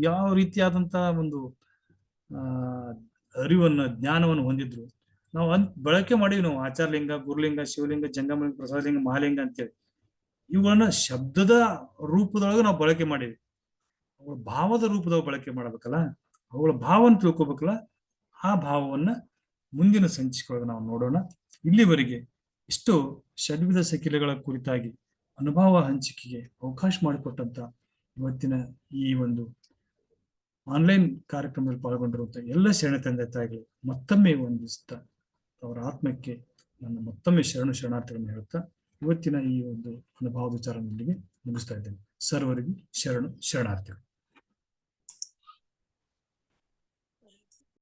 ಯಾವ ರೀತಿಯಾದಂತ ಒಂದು ಅರಿವನ್ನ ಜ್ಞಾನವನ್ನು ಹೊಂದಿದ್ರು. ನಾವು ಬಳಕೆ ಮಾಡಿವಿ. ನಾವು ಆಚಾರಲಿಂಗ, ಗುರುಲಿಂಗ, ಶಿವಲಿಂಗ, ಜಂಗಮಲಿಂಗ, ಪ್ರಸಾದಲಿಂಗ, ಮಹಾಲಿಂಗ ಅಂತೇಳಿ ಇವುಗಳನ್ನ ಶಬ್ದದ ರೂಪದೊಳಗೆ ನಾವು ಬಳಕೆ ಮಾಡಿವಿ. ಅವುಗಳ ಭಾವದ ರೂಪದೊಳಗೆ ಬಳಕೆ ಮಾಡ್ಬೇಕಲ್ಲ, ಅವುಗಳ ಭಾವವನ್ನು ತಿಳ್ಕೊಬೇಕಲ್ಲ. ಆ ಭಾವವನ್ನ ಮುಂದಿನ ಸಂಚಿಕೆಯೊಳಗೆ ನಾವು ನೋಡೋಣ. ಇಲ್ಲಿವರೆಗೆ ಇಷ್ಟು ಷಡ್ವಿಧ ಸಖಿಲಗಳ ಕುರಿತಾಗಿ ಅನುಭವ ಹಂಚಿಕೆಗೆ ಅವಕಾಶ ಮಾಡಿಕೊಟ್ಟಂತ ಇವತ್ತಿನ ಈ ಒಂದು ಆನ್ಲೈನ್ ಕಾರ್ಯಕ್ರಮದಲ್ಲಿ ಪಾಲ್ಗೊಂಡಿರುವಂತಹ ಎಲ್ಲ ಶರಣ ತಂದೆ ತಾಯಿಗಳು ಮತ್ತೊಮ್ಮೆ ವಂದಿಸ್ತಾ ಅವರ ಆತ್ಮಕ್ಕೆ ನನ್ನ ಮತ್ತೊಮ್ಮೆ ಶರಣಾರ್ಥಿಗಳನ್ನು ಹೇಳ್ತಾ ಇವತ್ತಿನ ಈ ಒಂದು ಅನುಭವದ ವಿಚಾರದೊಂದಿಗೆ ಮುಗಿಸ್ತಾ ಇದ್ದೇನೆ. ಸರ್ವರಿಗೂ ಶರಣಾರ್ಥಿಗಳು.